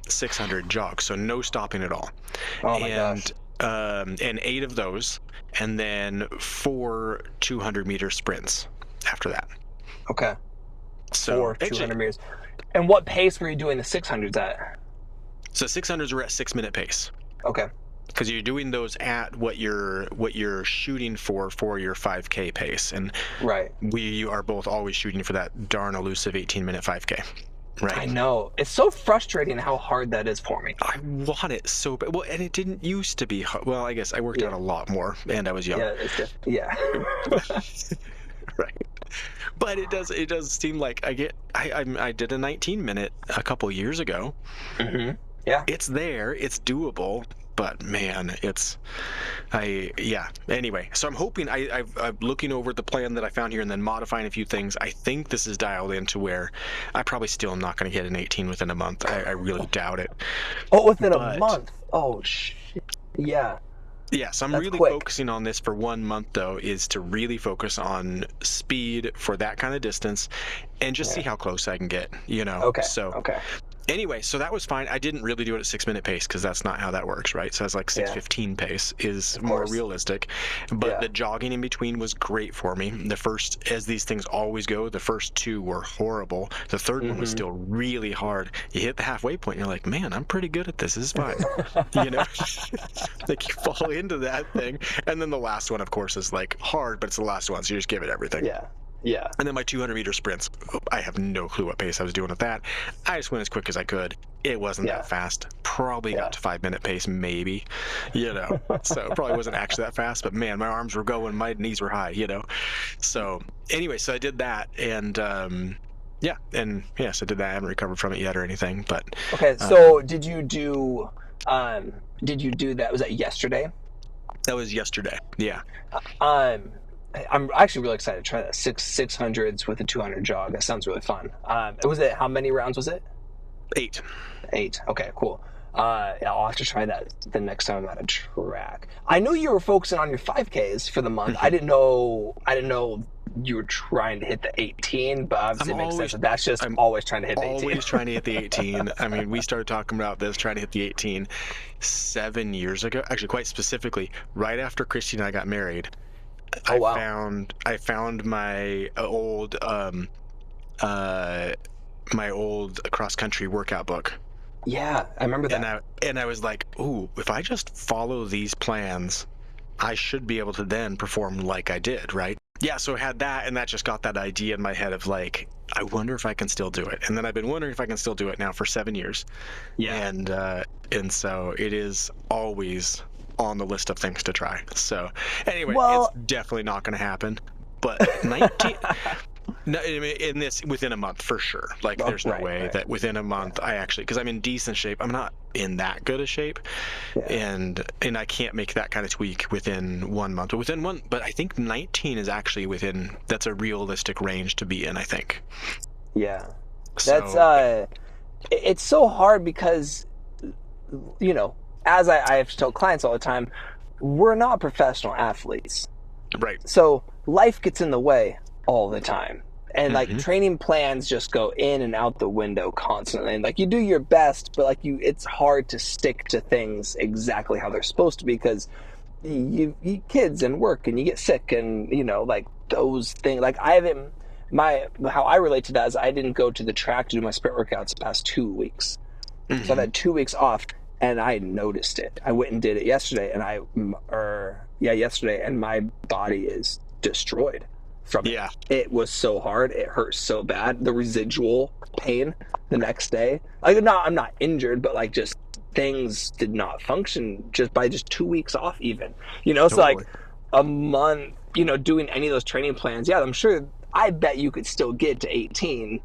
600 jog. So no stopping at all. Oh my gosh. And 8 of those, and then 4 200-meter sprints after that. Okay. So 200 meters. And what pace were you doing the 600s at? So 600s were at 6-minute pace. Okay. Because you're doing those at what you're shooting for your 5K pace, and right, we are both always shooting for that darn elusive 18-minute 5K. Right. I know. It's so frustrating how hard that is for me. I want it so bad. Well, and it didn't used to be hard. Well, I guess I worked out a lot more, and I was young. Yeah. Right. But it does seem like I did a 19-minute a couple years ago. Mm-hmm. Yeah. It's there. It's doable. But man, Anyway, so I'm hoping I'm looking over the plan that I found here and then modifying a few things. I think this is dialed into where I probably still am not going to hit an 18 within a month. I really doubt it. Oh, within a month? Oh, shit. Yeah. Yeah, so I'm really focusing on this for 1 month, though, is to really focus on speed for that kind of distance and just see how close I can get, Okay. So, anyway, so that was fine. I didn't really do it at 6-minute pace because that's not how that works, right? So I was like 6:15 pace is more realistic. But the jogging in between was great for me. The first, as these things always go, the first 2 were horrible. The third one was still really hard. You hit the halfway point and you're like, man, I'm pretty good at this. This is fine. Like you fall into that thing. And then the last one, of course, is like hard, but it's the last one. So you just give it everything. Yeah. And then my 200-meter sprints, I have no clue what pace I was doing with that. I just went as quick as I could. It wasn't that fast. Probably got to 5-minute pace, maybe. So it probably wasn't actually that fast. But man, my arms were going, my knees were high. So anyway, so I did that, and so I did that. I haven't recovered from it yet or anything. But okay. So did you do that? Was that yesterday? That was yesterday. Yeah. I'm actually really excited to try that 600s with a 200 jog. That sounds really fun. How many rounds was it? 8. 8. Okay, cool. I'll have to try that the next time I'm at a track. I knew you were focusing on your 5Ks for the month. I didn't know you were trying to hit the 18, but obviously it makes sense that that's just always trying to hit the 18. Always trying to hit the 18. I mean, we started talking about this, trying to hit the 18 7 years ago. Actually, quite specifically, right after Christy and I got married. I found my old cross country workout book. Yeah, I remember that. And I was like, ooh, if I just follow these plans, I should be able to then perform like I did, right? Yeah, so I had that, and that just got that idea in my head of like, I wonder if I can still do it. And then I've been wondering if I can still do it now for 7 years. Yeah. And so it is always on the list of things to try. So anyway, it's definitely not going to happen. But 19 in this within a month for sure. Like there's no way that within a month I actually, because I'm in decent shape. I'm not in that good a shape, and I can't make that kind of tweak within 1 month. But I think 19 is actually within. That's a realistic range to be in, I think. Yeah, that's it's so hard because as I have to tell clients all the time, we're not professional athletes. Right. So life gets in the way all the time. And like training plans just go in and out the window constantly. And like you do your best, but it's hard to stick to things exactly how they're supposed to be because you kids and work and you get sick and those things. Like how I relate to that is I didn't go to the track to do my sprint workouts the past 2 weeks. So I've had 2 weeks off. And I noticed it. I went and did it yesterday, yesterday, and my body is destroyed from it. Yeah. It was so hard. It hurt so bad. The residual pain the next day. I'm not injured, but just things did not function just by 2 weeks off even. Totally. So a month, doing any of those training plans, I bet you could still get to 18.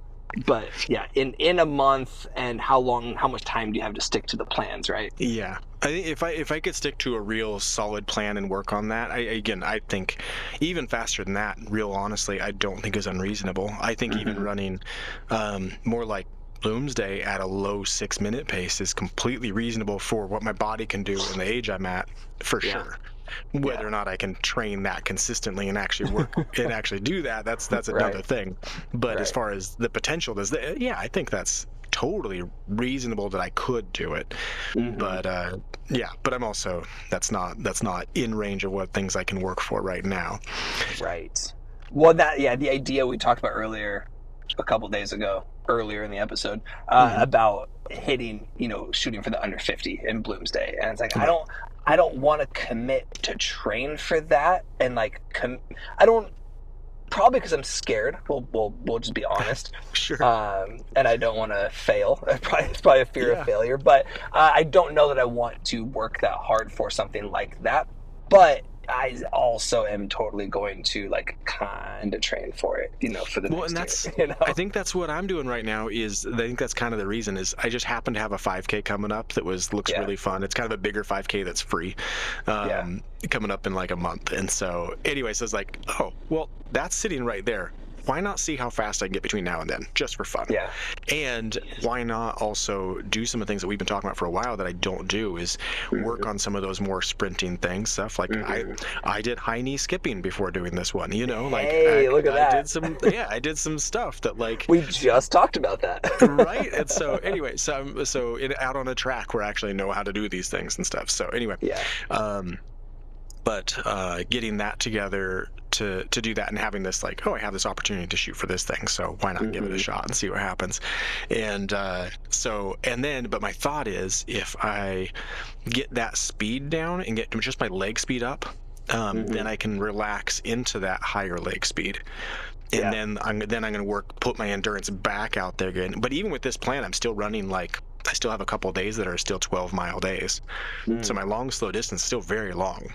But yeah, in a month, and how much time do you have to stick to the plans, right? Yeah, I think if I could stick to a real solid plan and work on that, I think even faster than that. Real honestly, I don't think is unreasonable. I think even running more like Bloomsday at a low 6-minute pace is completely reasonable for what my body can do and the age I'm at, for sure. Whether or not I can train that consistently and actually work and actually do that, that's another thing. But as far as the potential, I think that's totally reasonable that I could do it. But but I'm also that's not in range of what things I can work for right now. Right. Well, the idea we talked about earlier a couple days ago, earlier in the episode, about hitting, shooting for the under 50 in Bloomsday, and it's like I don't want to commit to train for that, and like I don't. Probably because I'm scared. We'll just be honest. Sure. And I don't want to fail. It's probably a fear of failure. But I don't know that I want to work that hard for something like that. But I also am totally going to like kind of train for it, for the next year. I think that's what I'm doing right now. I think that's kind of the reason is I just happen to have a 5K coming up that looks really fun. It's kind of a bigger 5K that's free, coming up in like a month. And so, anyways, I was like, oh, well, that's sitting right there. Why not see how fast I can get between now and then, just for fun? Yeah. And why not also do some of the things that we've been talking about for a while that I don't do is work on some of those more sprinting things, stuff like I did high knee skipping before doing this one, Hey, look at that. I did some stuff that like we just talked about that. Right. And so anyway, out on a track where I actually know how to do these things and stuff. So anyway, but getting that together to do that and having this like, oh, I have this opportunity to shoot for this thing, so why not give it a shot and see what happens. And but my thought is if I get that speed down and get just my leg speed up, then I can relax into that higher leg speed. And then I'm going to put my endurance back out there again. But even with this plan, I'm still running I still have a couple of days that are still 12-mile days. So my long, slow distance is still very long.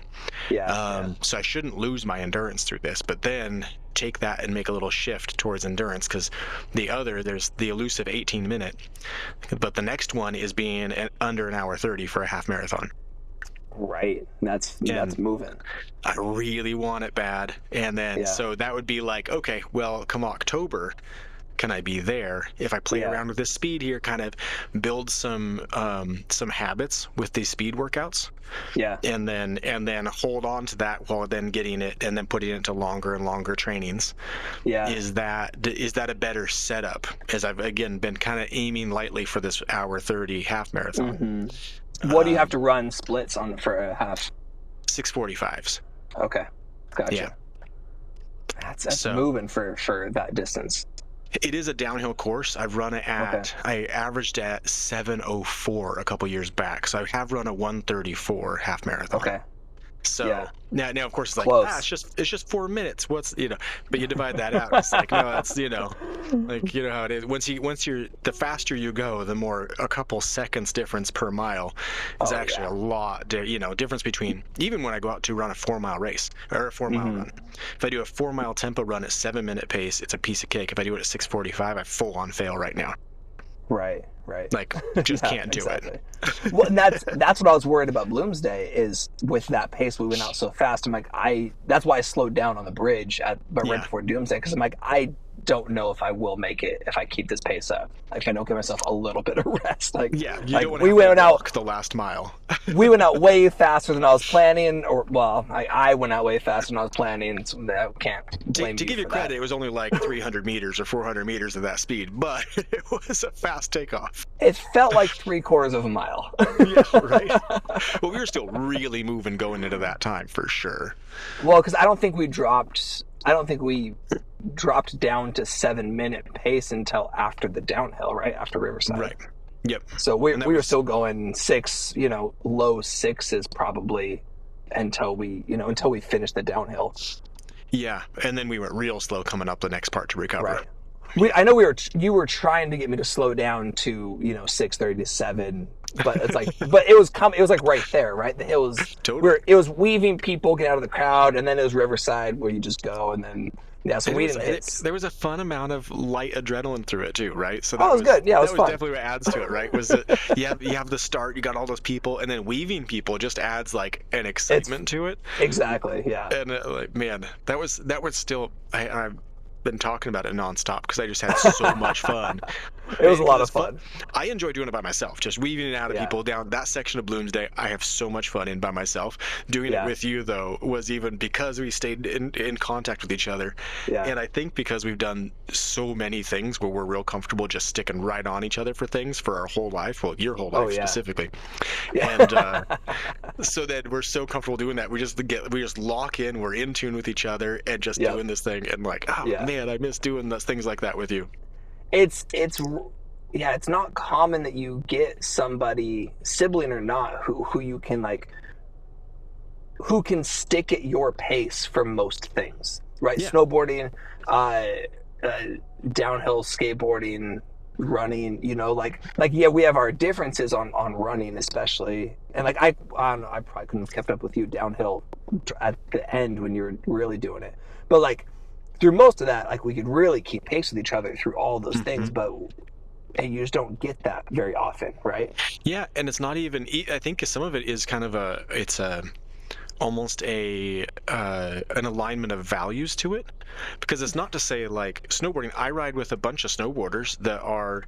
So I shouldn't lose my endurance through this, but then take that and make a little shift towards endurance, because there's the elusive 18-minute, but the next one is being under an hour 30 for a half marathon. Right. That's moving. I really want it bad. And then, so that would be like, okay, well, come October, can I be there? If I play around with this speed here, kind of build some habits with these speed workouts. Yeah. And then hold on to that while then getting it and then putting it into longer and longer trainings. Yeah. Is that a better setup? As I've again been kind of aiming lightly for this hour 30 half marathon. What do you have to run splits on for a half? 6:45s. Okay. Gotcha. Yeah. That's moving for that distance. It is a downhill course. I've run it I averaged at 7:04 a couple years back. So I have run a 1:34 half marathon. Okay. So now of course it's like, it's just 4 minutes. What's, but you divide that out. It's like, no, that's, like, how it is. The faster you go, the more a couple seconds difference per mile is actually a lot, difference between, even when I go out to run a 4-mile race or a 4-mile run. If I do a 4-mile tempo run at 7-minute pace, it's a piece of cake. If I do it at 6:45, I full on fail right now. Right. Like, just can't do it. Well, and that's what I was worried about Bloomsday, is with that pace we went out so fast. I'm like, that's why I slowed down on the bridge right before Doomsday, because I'm like, I don't know if I will make it if I keep this pace up. Like, if I don't give myself a little bit of rest. Like, you don't want to walk the last mile. We went out way faster than I was planning, I went out way faster than I was planning. So I can't blame to give you credit, it was only like 300 meters or 400 meters of that speed, but it was a fast takeoff. It felt like 3/4 of a mile. Yeah, right. Well, we were still really moving going into that time for sure. Well, because I don't think we dropped down to 7-minute pace until after the downhill, right? After Riverside. Right. Yep. So we were still going low 6s probably until we finished the downhill. Yeah. And then we went real slow coming up the next part to recover. Right. I know you were trying to get me to slow down to 6:30 to 7, but it's like, it was like right there, right? The hill was totally. It was weaving people get out of the crowd, and then it was Riverside where you just go, and then so we didn't hit. There was a fun amount of light adrenaline through it too, right? So that was good. Yeah, it was fun. Definitely what adds to it, right? Was that you have the start, you got all those people, and then weaving people just adds like an excitement to it. Exactly. Yeah. And man, that was still I've been talking about it nonstop because I just had so much fun. It was a lot of fun. I enjoy doing it by myself, just weaving it out of people down that section of Bloomsday. I have so much fun in by myself. Doing it with you, though, was even because we stayed in contact with each other. Yeah. And I think because we've done so many things where we're real comfortable just sticking right on each other for things for our whole life. Well, your whole life specifically. Yeah. So that we're so comfortable doing that, we just lock in, we're in tune with each other, and just doing this thing, and like, oh man, I miss doing those things like that with you. It's not common that you get somebody, sibling or not, who you can like, who can stick at your pace for most things, right? Yeah. Snowboarding, downhill skateboarding, running, like we have our differences on running especially, and like I don't know, I probably couldn't have kept up with you downhill at the end when you're really doing it, but like through most of that, like we could really keep pace with each other through all those things, but and you just don't get that very often, right? Yeah, and it's not even, I think some of it is kind of almost an alignment of values to it, because it's not to say like snowboarding, I ride with a bunch of snowboarders that are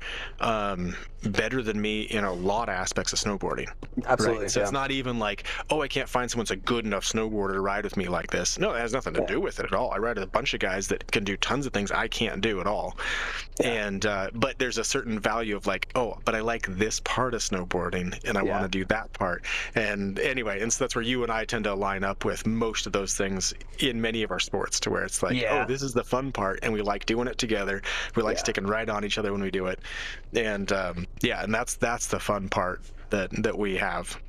better than me in a lot of aspects of snowboarding. Absolutely. Right? So it's not even like, oh, I can't find someone's a good enough snowboarder to ride with me like this. No, it has nothing to do with it at all. I ride with a bunch of guys that can do tons of things I can't do at all. And but there's a certain value of like, oh, but I like this part of snowboarding and I want to do that part. And anyway, and so that's where you and I tend to line up with most of those things in many of our sports, to where it's like, oh, this is the fun part, and we like doing it together. We like sticking right on each other when we do it, and and that's the fun part that we have.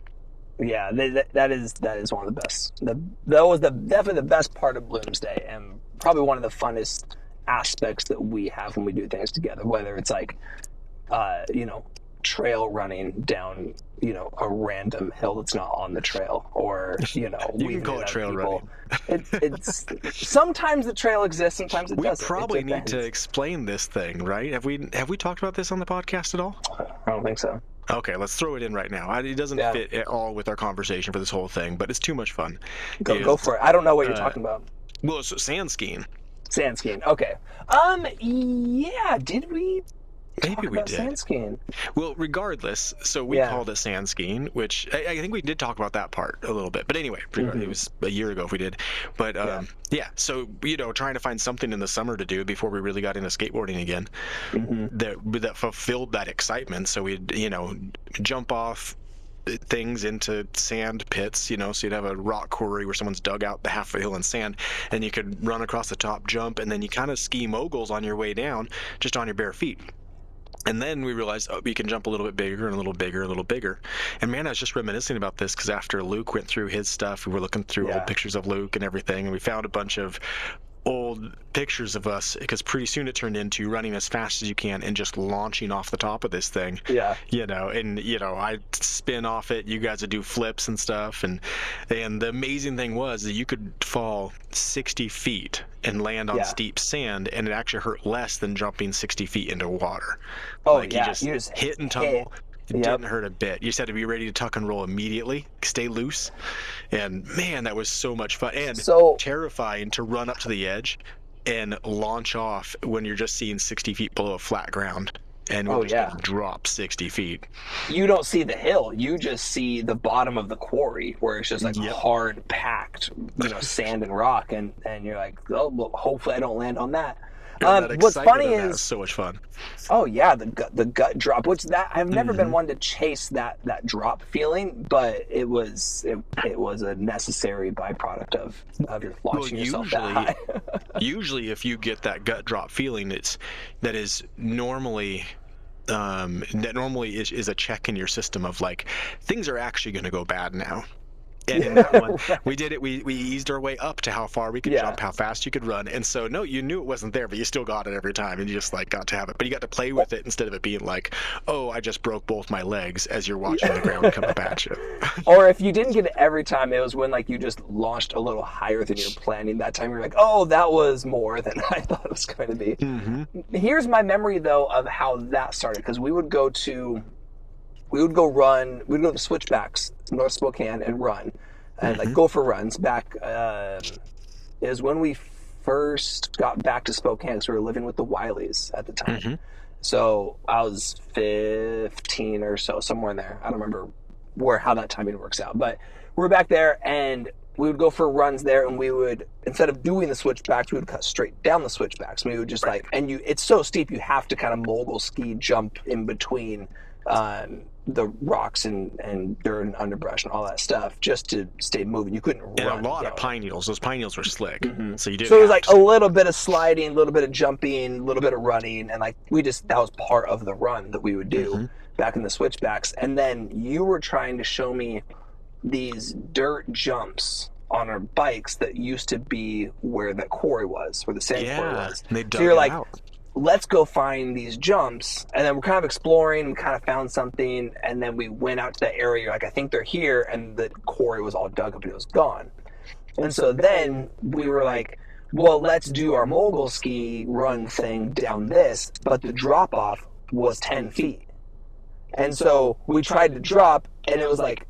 Yeah, that is one of the best. That was definitely the best part of Bloomsday, and probably one of the funnest aspects that we have when we do things together. Whether it's like, trail running down, a random hill that's not on the trail, or you can call it trail running. It's sometimes the trail exists, sometimes it doesn't. We probably need to explain this thing, right? Have we talked about this on the podcast at all? I don't think so. Okay, let's throw it in right now. It doesn't fit at all with our conversation for this whole thing, but it's too much fun. Go for it. I don't know what you're talking about. Well, it's sand skiing. Sand skiing. Okay. Yeah. Did we? Maybe we did. Sand skiing. Well, regardless, so we called it sand skiing, which I think we did talk about that part a little bit. But anyway, it was a year ago if we did. But so trying to find something in the summer to do before we really got into skateboarding again, that fulfilled that excitement. So we'd jump off things into sand pits, so you'd have a rock quarry where someone's dug out the half of the hill in sand, and you could run across the top, jump, and then you kind of ski moguls on your way down just on your bare feet. And then we realized, we can jump a little bit bigger and a little bigger, a little bigger. And man, I was just reminiscing about this because after Luke went through his stuff, we were looking through old pictures of Luke and everything, and we found a bunch of old pictures of us, because pretty soon it turned into running as fast as you can and just launching off the top of this thing. I spin off it, you guys would do flips and stuff, and the amazing thing was that you could fall 60 feet and land on steep sand, and it actually hurt less than jumping 60 feet into water. You just hit and tumble. It didn't hurt a bit. You just had to be ready to tuck and roll immediately, stay loose. And man, that was so much fun. And so terrifying to run up to the edge and launch off when you're just seeing 60 feet below a flat ground. And we're just going to drop 60 feet. You don't see the hill. You just see the bottom of the quarry where it's just like hard packed, sand and rock. And you're like, oh, well, hopefully I don't land on that. What's funny is so much fun. Oh yeah, the gut drop. I've never been one to chase that drop feeling, but it was a necessary byproduct of your launching yourself that high. Usually, if you get that gut drop feeling, that normally is a check in your system of like, things are actually going to go bad now. And in that one, we did it. We eased our way up to how far we could jump, how fast you could run. And so, no, you knew it wasn't there, but you still got it every time, and you just got to have it. But you got to play with it instead of it being like, oh, I just broke both my legs as you're watching the ground come up at you. Or if you didn't get it every time, it was when you just launched a little higher than you were planning. That time you're like, oh, that was more than I thought it was going to be. Here's my memory though of how that started, because we would go to the switchbacks, North Spokane, and run, and go for runs. Back is when we first got back to Spokane, because we were living with the Wileys at the time. So I was 15 or so, somewhere in there. I don't remember how that timing works out, but we were back there, and we would go for runs there, and we would, instead of doing the switchbacks, we would cut straight down the switchbacks. We would just it's so steep, you have to kind of mogul ski jump in between the rocks and dirt and underbrush and all that stuff just to stay moving. You couldn't run. And a lot of pine needles. Those pine needles were slick, so you didn't. So it was like a little bit of sliding, a little bit of jumping, a little bit of running, and like that was part of the run that we would do back in the switchbacks. And then you were trying to show me these dirt jumps on our bikes that used to be where the quarry was, where the sand quarry was. They dug so you're like, out. Let's go find these jumps. And then we're kind of exploring, we kind of found something, and then we went out to that area, like, I think they're here, and the quarry was all dug up and it was gone. And so then we were like, well, let's do our mogul ski run thing down this, but the drop off was 10 feet. And so we tried to drop, and it was like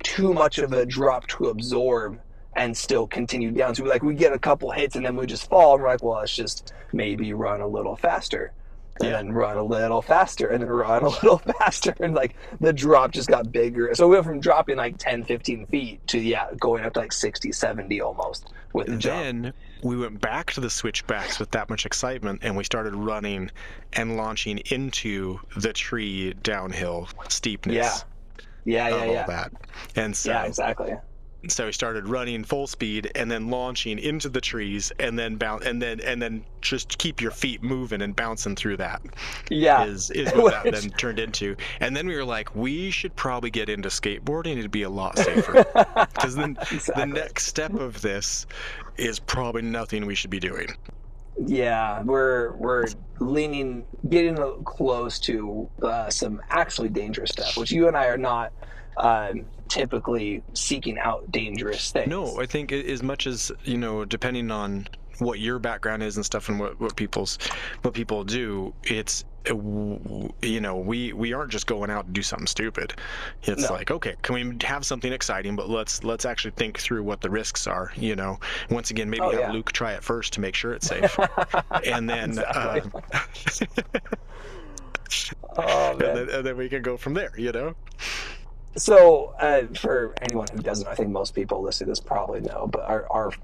too much of a drop to absorb and still continue down. So we get a couple hits and then we just fall, and we're like, well, let's just maybe run a little faster. And then run a little faster, and then run a little faster, and like the drop just got bigger. So we went from dropping like 10, 15 feet to going up to like 60, 70 almost with the jump. Then we went back to the switchbacks with that much excitement, and we started running and launching into the tree downhill steepness. Yeah. All that. And so exactly. So we started running full speed and then launching into the trees and then and then just keep your feet moving and bouncing through that. Yeah. Is what that then turned into. And then we were like, we should probably get into skateboarding. It'd be a lot safer. Because then the next step of this is probably nothing we should be doing. Yeah, we're getting close to some actually dangerous stuff, which you and I are not typically seeking out dangerous things. No, I think as much as, depending on what your background is and stuff and what people do, it's, we aren't just going out to do something stupid. It's like, okay, can we have something exciting, but let's actually think through what the risks are, once again, maybe have Luke try it first to make sure it's safe. And then and then we can go from there, So, for anyone who doesn't, I think most people listening to this probably know, but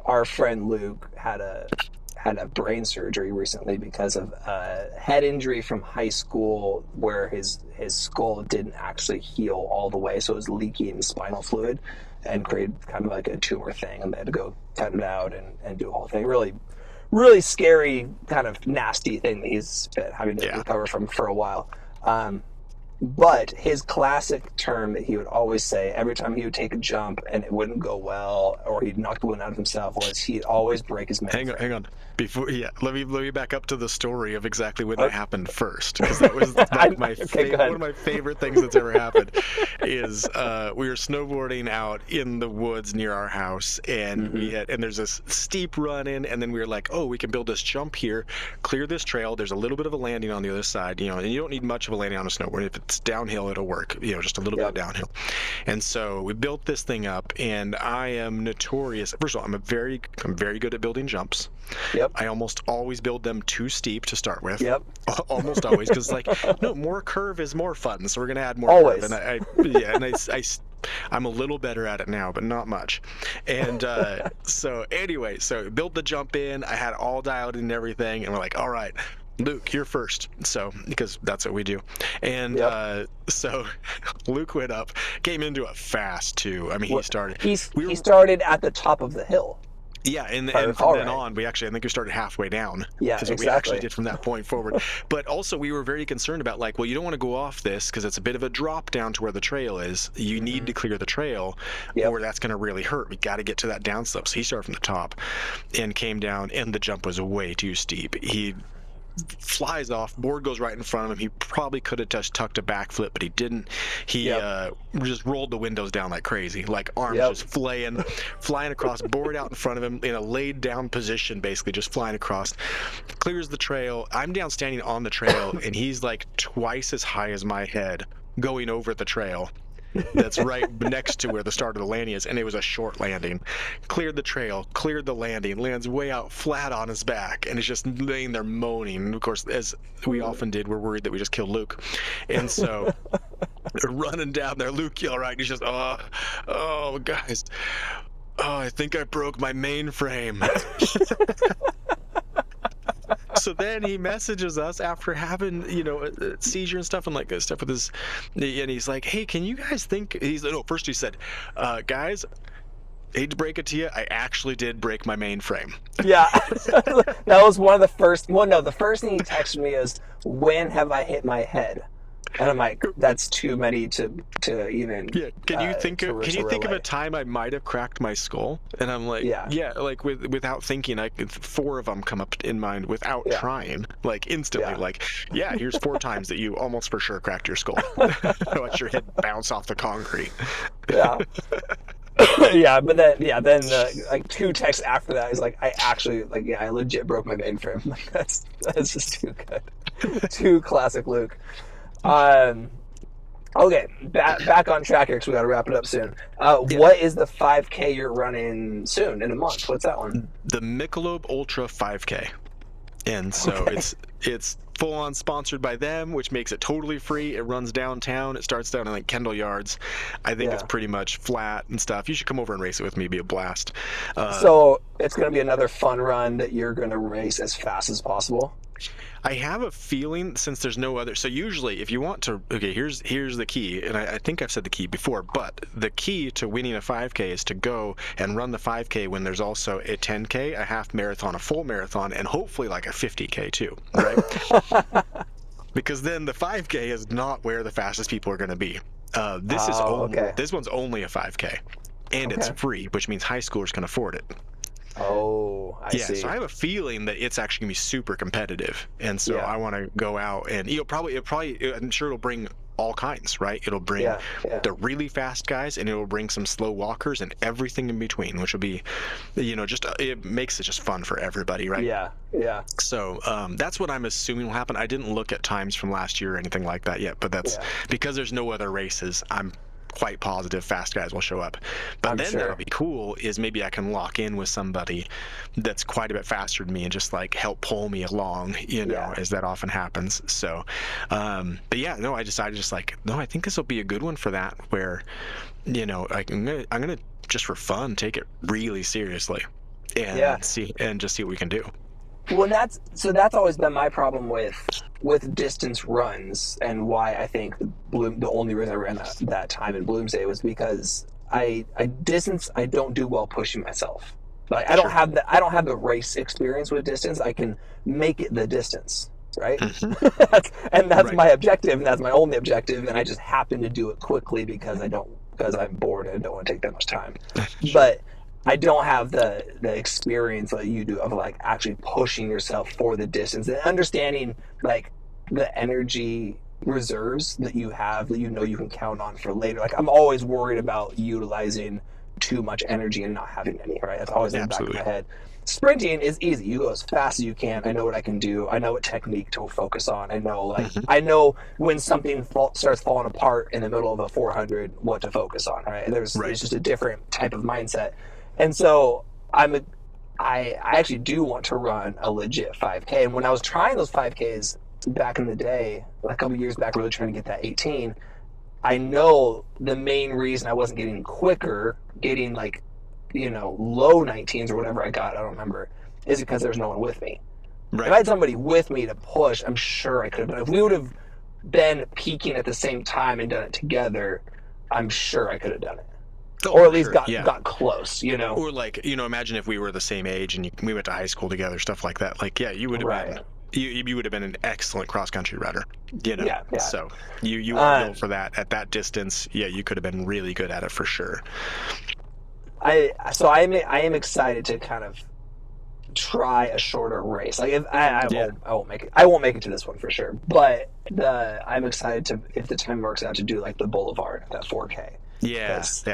our friend Luke had a brain surgery recently because of a head injury from high school where his skull didn't actually heal all the way, so it was leaking spinal fluid and created kind of like a tumor thing, and they had to go cut it out and do a whole thing. Really, really scary, kind of nasty thing that he's been having to recover from for a while. But his classic term that he would always say every time he would take a jump and it wouldn't go well, or he'd knock the wind out of himself, was he'd always break his mainframe. Hang on. Let me back up to the story of exactly when that happened first, because that was one of my favorite things that's ever happened. Is we were snowboarding out in the woods near our house, and there's this steep run in, and then we were like, oh, we can build this jump here, clear this trail. There's a little bit of a landing on the other side, and you don't need much of a landing on a snowboard. If it's downhill, it'll work, just a little bit downhill. And so we built this thing up, and I am notorious. First of all, I'm very good at building jumps. Yep. I almost always build them too steep to start with. Yep. Almost always, because no, more curve is more fun, so we're gonna add more always. Curve. I'm a little better at it now, but not much. And so built the jump in. I had it all dialed in and everything, and we're like, all right, Luke, you're first. So, because that's what we do. And so Luke went up, came into it fast too. I mean, he started. He started at the top of the hill. Yeah, and from then on, I think we started halfway down. Yeah, exactly. What we actually did from that point forward. But also, we were very concerned about, you don't want to go off this because it's a bit of a drop down to where the trail is. You need to clear the trail, or that's going to really hurt. We got to get to that downslope. So he started from the top and came down, and the jump was way too steep. He flies off, board goes right in front of him. He probably could have just tucked a backflip, but he didn't. He just rolled the windows down like crazy, arms just flying across, board out in front of him in a laid down position, basically just flying across. Clears the trail. I'm down standing on the trail, and he's twice as high as my head going over the trail. That's right next to where the start of the landing is, and it was a short landing. Cleared the trail, cleared the landing, lands way out flat on his back, and is just laying there moaning. And of course, as we often did, we're worried that we just killed Luke. And so they're running down there. Luke, you all right? And he's just, oh, guys. Oh, I think I broke my mainframe. So then he messages us after having, a seizure and stuff, and like stuff with his, and he's like, hey, can you guys think, first he said, guys, hate to break it to you, I actually did break my mainframe. Yeah. That was one of the first, the first thing he texted me is, when have I hit my head? And I'm like, that's too many to even. Yeah. Can you think of a time I might have cracked my skull? And I'm like, yeah, like without thinking, 4 of them come up in mind without trying, like instantly. Like, yeah, here's 4 times that you almost for sure cracked your skull. Watch your head bounce off the concrete. Yeah. Yeah, but then like 2 texts after that is like, I actually, like, I legit broke my mainframe. Like, that's just too good. Too classic Luke. Okay, back on track here because we got to wrap it up soon. What is the 5K you're running soon in a month? What's that one? The Michelob Ultra 5K, and so it's full on sponsored by them, which makes it totally free. It runs downtown. It starts down in like Kendall Yards. I think it's pretty much flat and stuff. You should come over and race it with me. It'd be a blast. So it's going to be another fun run that you're going to race as fast as possible. I have a feeling, since there's no other, so usually if you want to, here's the key, and I think I've said the key before, but the key to winning a 5K is to go and run the 5K when there's also a 10K, a half marathon, a full marathon, and hopefully like a 50K too, right? Because then the 5K is not where the fastest people are going to be. This one's only a 5K, and it's free, which means high schoolers can afford it. Oh, I see. So I have a feeling that it's actually gonna be super competitive, and so I want to go out and I'm sure it'll bring all kinds, right? It'll bring the really fast guys, and it'll bring some slow walkers and everything in between, which will be, it makes it just fun for everybody, right? Yeah. So that's what I'm assuming will happen. I didn't look at times from last year or anything like that yet, but that's because there's no other races. I'm quite positive fast guys will show up. But then that'll be cool is maybe I can lock in with somebody that's quite a bit faster than me and just like help pull me along, as that often happens. So but I decided I think this will be a good one for that, where I'm gonna just for fun take it really seriously and see what we can do. Well, that's always been my problem with distance runs, and why I think the only reason I ran that time in Bloomsday was because I don't do well pushing myself. Like I don't have the race experience with distance. I can make it the distance, right? Mm-hmm. that's my objective, and that's my only objective, and I just happen to do it quickly because I'm bored and I don't want to take that much time. But I don't have the experience that you do of like actually pushing yourself for the distance and understanding like the energy reserves that you have that you can count on for later. Like I'm always worried about utilizing too much energy and not having any, right? That's always in the back of my head. Sprinting is easy. You go as fast as you can. I know what I can do. I know what technique to focus on. I know I know when something starts falling apart in the middle of a 400 what to focus on, right? It's just a different type of mindset. And so I actually do want to run a legit 5K. And when I was trying those 5Ks back in the day, a couple of years back, really trying to get that 18, I know the main reason I wasn't getting quicker, getting like, low 19s or whatever I got, I don't remember, is because there's no one with me. Right. If I had somebody with me to push, I'm sure I could have. But if we would have been peaking at the same time and done it together, I'm sure I could have done it. Or at least got close, Or like, imagine if we were the same age and we went to high school together, stuff like that. Like, you would have been, you would have been an excellent cross-country rider, So you are built for that. At that distance, you could have been really good at it for sure. I am excited to kind of try a shorter race. Like if I won't make it. I won't make it to this one for sure. But I'm excited to, if the time works out, to do like the Boulevard, that 4K. It's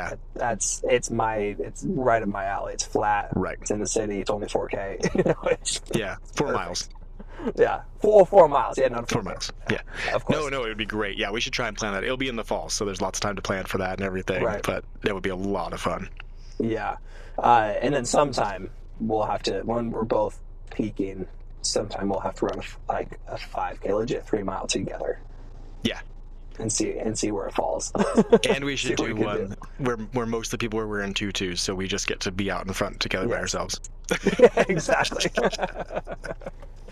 right up my alley. It's flat. Right. It's in the city. It's only 4K. 4 miles. Yeah, 4 miles. Yeah, not 4 miles. Yeah, of course. No, it would be great. Yeah, we should try and plan that. It'll be in the fall, so there's lots of time to plan for that and everything. Right. But that would be a lot of fun. Yeah, and then sometime we'll have to, when we're both peaking, sometime we'll have to run like a 5K, legit 3 mile together. Yeah. And see where it falls. And we should do one where most of the people are wearing tutus, so we just get to be out in front together by ourselves. Exactly.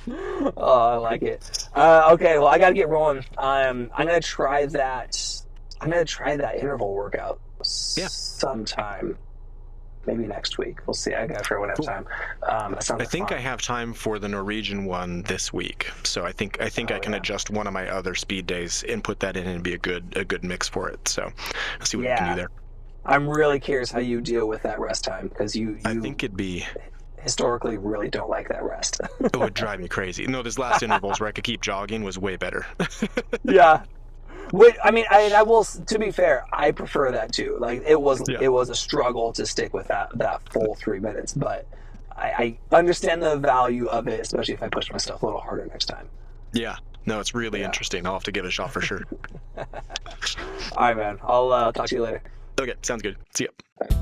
Oh, I like it. Okay, well, I got to get rolling. I'm gonna try that. I'm gonna try that interval workout sometime. Maybe next week. We'll see. I gotta figure when I have time. That sounds I think fun. I have time for the Norwegian one this week, so I think I can adjust one of my other speed days and put that in and be a good mix for it. So I'll see what I can do there. I'm really curious how you deal with that rest time, because I think it'd be historically really don't like that rest. It would drive me crazy. No, this last intervals where I could keep jogging was way better. Yeah. Wait, I mean, I will. To be fair, I prefer that too. Like it was a struggle to stick with that full 3 minutes, but I understand the value of it, especially if I push myself a little harder next time. Yeah, no, it's really interesting. I'll have to give it a shot for sure. All right, man. I'll talk to you later. Okay, sounds good. See ya.